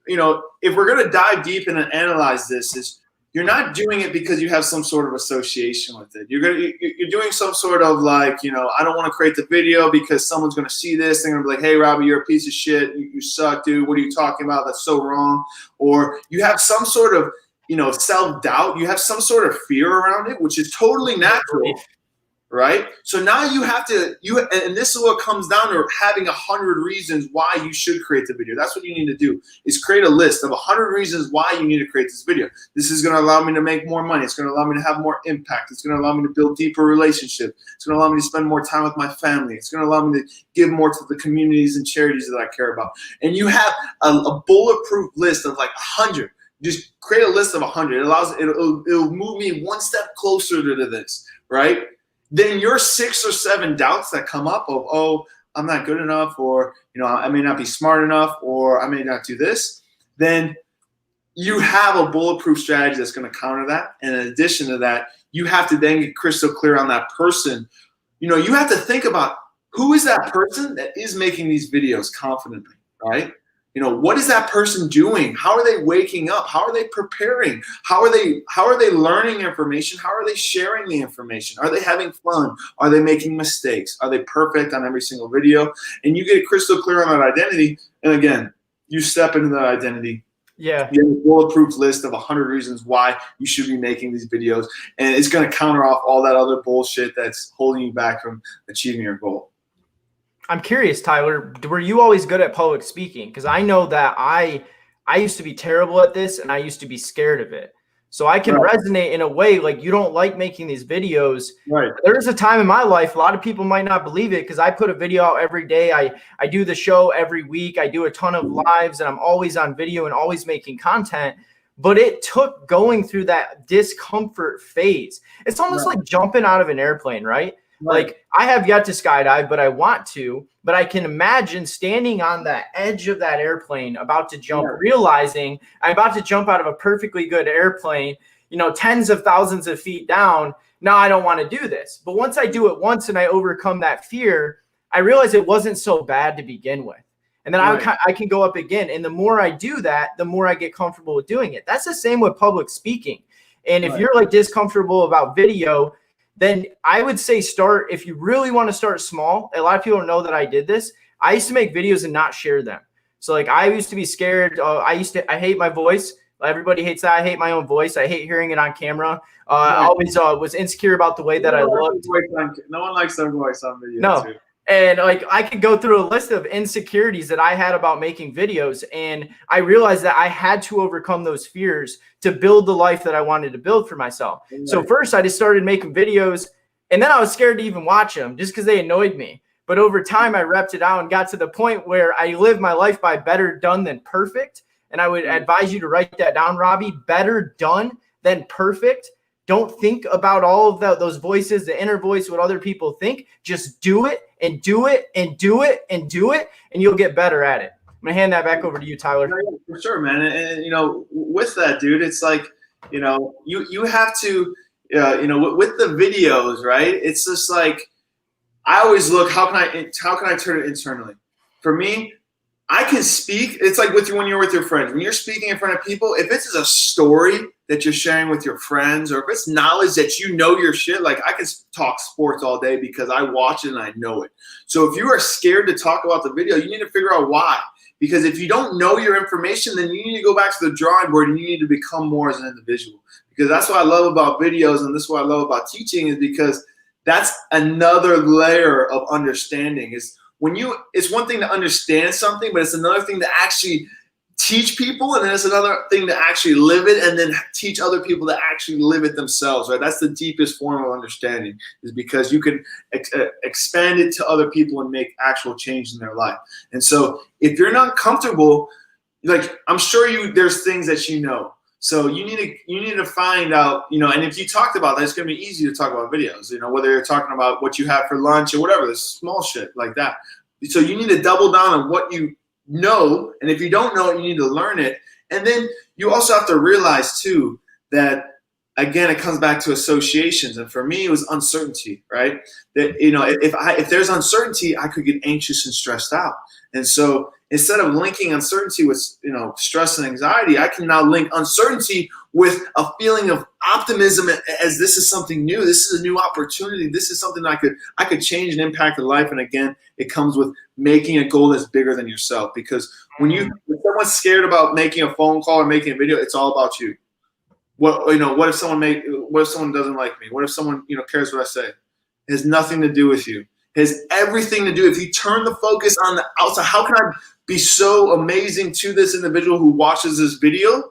if we're going to dive deep and analyze this, is you're not doing it because you have some sort of association with it. You're doing some sort of like, I don't want to create the video because someone's going to see this. They're going to be like, hey, Robbie, you're a piece of shit. You suck, dude. What are you talking about? That's so wrong. Or you have some sort of, self-doubt. You have some sort of fear around it, which is totally natural. Right? So now you have to, and this is what comes down to having 100 reasons why you should create the video. That's what you need to do, is create a list of 100 reasons why you need to create this video. This is going to allow me to make more money. It's going to allow me to have more impact. It's going to allow me to build deeper relationships. It's going to allow me to spend more time with my family. It's going to allow me to give more to the communities and charities that I care about. And you have a bulletproof list of like 100. Just create a list of 100. It'll move me one step closer to this, right? Then your 6 or 7 doubts that come up of, oh, I'm not good enough, or, I may not be smart enough, or I may not do this, then you have a bulletproof strategy that's going to counter that. And in addition to that, you have to then get crystal clear on that person. You have to think about, who is that person that is making these videos confidently, right? What is that person doing? How are they waking up? How are they preparing? How are they learning information? How are they sharing the information? Are they having fun? Are they making mistakes? Are they perfect on every single video? And you get crystal clear on that identity. And again, you step into that identity. Yeah. You have a bulletproof list of 100 reasons why you should be making these videos. And it's going to counter off all that other bullshit that's holding you back from achieving your goal. I'm curious, Tyler, were you always good at public speaking? Because I know that I I used to be terrible at this and I used to be scared of it. So I can resonate in a way, like, you don't like making these videos. Right. There's a time in my life, a lot of people might not believe it, because I put a video out every day. I do the show every week. I do a ton of lives, and I'm always on video and always making content. But it took going through that discomfort phase. It's almost like jumping out of an airplane, right? Like, I have yet to skydive, but I want to. But I can imagine standing on the edge of that airplane, about to jump, realizing I'm about to jump out of a perfectly good airplane, you know, tens of thousands of feet down. Now I don't want to do this. But once I do it once and I overcome that fear, I realize it wasn't so bad to begin with. And then I can go up again. And the more I do that, the more I get comfortable with doing it. That's the same with public speaking. And if you're like discomfortable about video, then I would say start, if you really want to start small. A lot of people don't know that I did this. I used to make videos and not share them. So like, I used to be scared. I hate my voice. Everybody hates that. I hate my own voice. I hate hearing it on camera. I always was insecure about the way that I looked. No one likes their voice on video. No. Too. And like, I could go through a list of insecurities that I had about making videos. And I realized that I had to overcome those fears to build the life that I wanted to build for myself. Right. So first I just started making videos, and then I was scared to even watch them just because they annoyed me. But over time I repped it out and got to the point where I live my life by better done than perfect. And I would advise you to write that down, Robbie. Better done than perfect. Don't think about all of those voices, the inner voice, what other people think. Just do it and do it and do it and do it, and you'll get better at it. I'm going to hand that back over to you, Tyler. Yeah, for sure, man. And, you know, with that, dude, it's like, you know, you have to, you know, with the videos, right? It's just like, I always look, how can I turn it internally? For me, I can speak. It's like when you're with your friends, when you're speaking in front of people, if it's a story that you're sharing with your friends, or if it's knowledge that you know your shit, like I can talk sports all day because I watch it and I know it. So if you are scared to talk about the video, you need to figure out why. Because if you don't know your information, then you need to go back to the drawing board and you need to become more as an individual. Because that's what I love about videos, and this is what I love about teaching, is because that's another layer of understanding. It's one thing to understand something, but it's another thing to actually teach people, and then it's another thing to actually live it, and then teach other people to actually live it themselves, right? That's the deepest form of understanding, is because you can expand it to other people and make actual change in their life. And so if you're not comfortable, like, I'm sure there's things that you know. So you need to find out, you know, and if you talked about that, it's going to be easy to talk about videos, you know, whether you're talking about what you had for lunch or whatever, this small shit like that. So you need to double down on what you know. And if you don't know it, you need to learn it. And then you also have to realize too, that again, it comes back to associations. And for me, it was uncertainty, right? That, you know, if there's uncertainty, I could get anxious and stressed out. And so instead of linking uncertainty with, you know, stress and anxiety, I can now link uncertainty with a feeling of optimism, as this is something new. This is a new opportunity. This is something I could change and impact the life. And again, it comes with making a goal that's bigger than yourself. Because when someone's scared about making a phone call or making a video, it's all about you. What if someone doesn't like me? What if someone, you know, cares what I say? It has nothing to do with you. It has everything to do. If you turn the focus on the outside, how can I be so amazing to this individual who watches this video,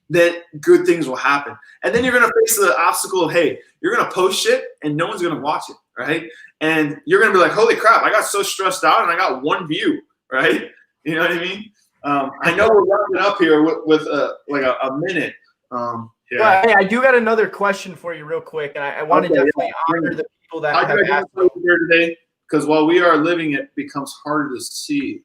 that good things will happen. And then you're going to face the obstacle of, hey, you're going to post shit and no one's going to watch it, right? And you're going to be like, holy crap, I got so stressed out and I got one view, right? You know what I mean? I know we're wrapping up here with like a minute. Yeah. Well, hey, I do got another question for you real quick. And I want to definitely honor the people that have asked here today, because while we are living, it becomes harder to see.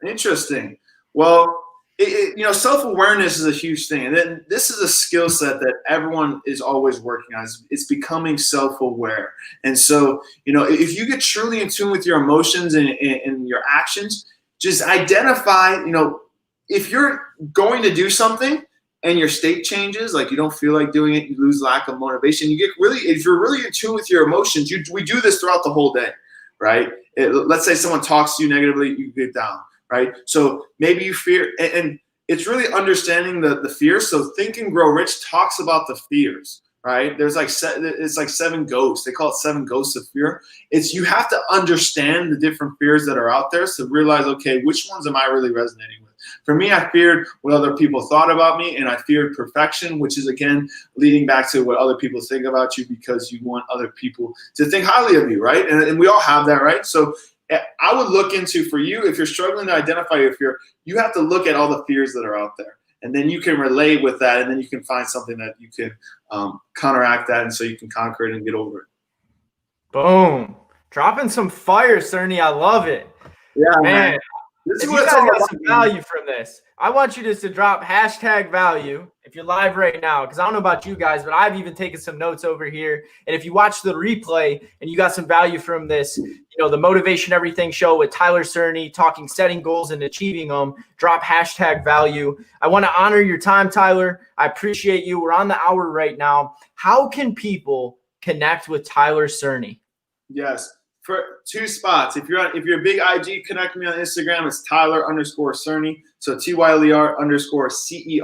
Interesting. Well, you know, self-awareness is a huge thing. And then this is a skill set that everyone is always working on. It's becoming self-aware. And so, you know, if you get truly in tune with your emotions and your actions, just identify, you know, if you're going to do something and your state changes, like you don't feel like doing it, you lose lack of motivation, if you're really in tune with your emotions, we do this throughout the whole day, right? Let's say someone talks to you negatively, you get down. Right. So maybe you fear, and it's really understanding the fear. So Think and Grow Rich talks about the fears, right? There's like, it's like 7 ghosts. They call it 7 ghosts of fear. You have to understand the different fears that are out there to realize, okay, which ones am I really resonating with? For me, I feared what other people thought about me, and I feared perfection, which is, again, leading back to what other people think about you because you want other people to think highly of you, right? And we all have that, right? So I would look into, for you, if you're struggling to identify your fear, you have to look at all the fears that are out there. And then you can relate with that, and then you can find something that you can counteract that, and so you can conquer it and get over it. Boom. Dropping some fire, Cerny. I love it. Yeah, man. This If is you what guys it's all got about. some value from this, I want you just to drop #value if you're live right now, because I don't know about you guys, but I've even taken some notes over here. And if you watch the replay and you got some value from this, the Motivation Everything show with Tyler Cerny talking setting goals and achieving them, drop #value. I want to honor your time, Tyler. I appreciate you. We're on the hour right now. How can people connect with Tyler Cerny? Yes. For 2 spots. If you're a big IG, connect me on Instagram. It's Tyler_Cerny. So TYLER_CERNY,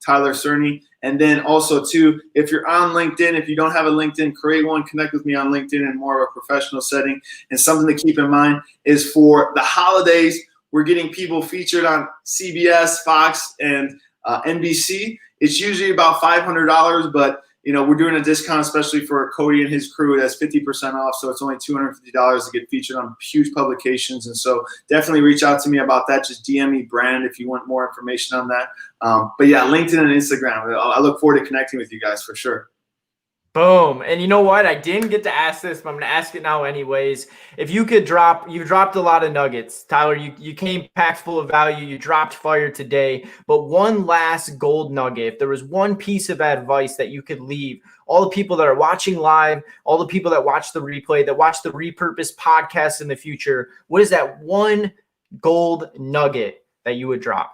Tyler Cerny. And then also too, if you're on LinkedIn, if you don't have a LinkedIn, create one, connect with me on LinkedIn in more of a professional setting. And something to keep in mind is for the holidays, we're getting people featured on CBS, Fox, and NBC. It's usually about $500, but we're doing a discount, especially for Cody and his crew. That's 50% off. So it's only $250 to get featured on huge publications. And so definitely reach out to me about that. Just DM me brand if you want more information on that. But yeah, LinkedIn and Instagram. I look forward to connecting with you guys for sure. Boom. And you know what? I didn't get to ask this, but I'm going to ask it now anyways. If you could you dropped a lot of nuggets. Tyler, you came packed full of value. You dropped fire today. But one last gold nugget, if there was one piece of advice that you could leave all the people that are watching live, all the people that watch the replay, that watch the repurposed podcast in the future, what is that one gold nugget that you would drop?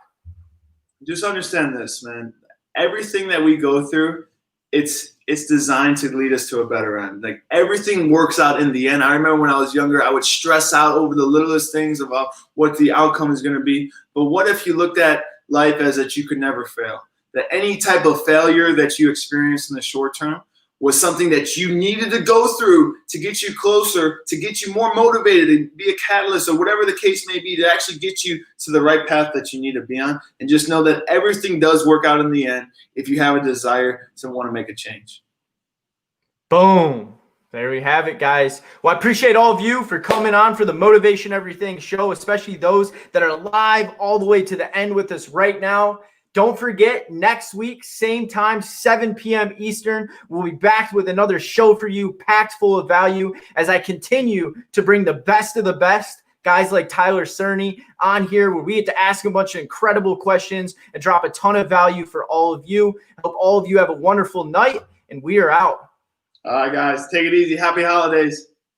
Just understand this, man. Everything that we go through, it's designed to lead us to a better end. Like, everything works out in the end. I remember when I was younger, I would stress out over the littlest things about what the outcome is going to be. But what if you looked at life as that you could never fail? That any type of failure that you experience in the short term was something that you needed to go through to get you closer, to get you more motivated, and be a catalyst, or whatever the case may be, to actually get you to the right path that you need to be on. And just know that everything does work out in the end if you have a desire to want to make a change. Boom. There we have it, guys. Well, I appreciate all of you for coming on for the Motivation Everything show, especially those that are live all the way to the end with us right now. Don't forget, next week, same time, 7 p.m. Eastern, we'll be back with another show for you, packed full of value, as I continue to bring the best of the best, guys like Tyler Cerny, on here, where we get to ask a bunch of incredible questions and drop a ton of value for all of you. I hope all of you have a wonderful night, and we are out. All right, guys, take it easy. Happy holidays.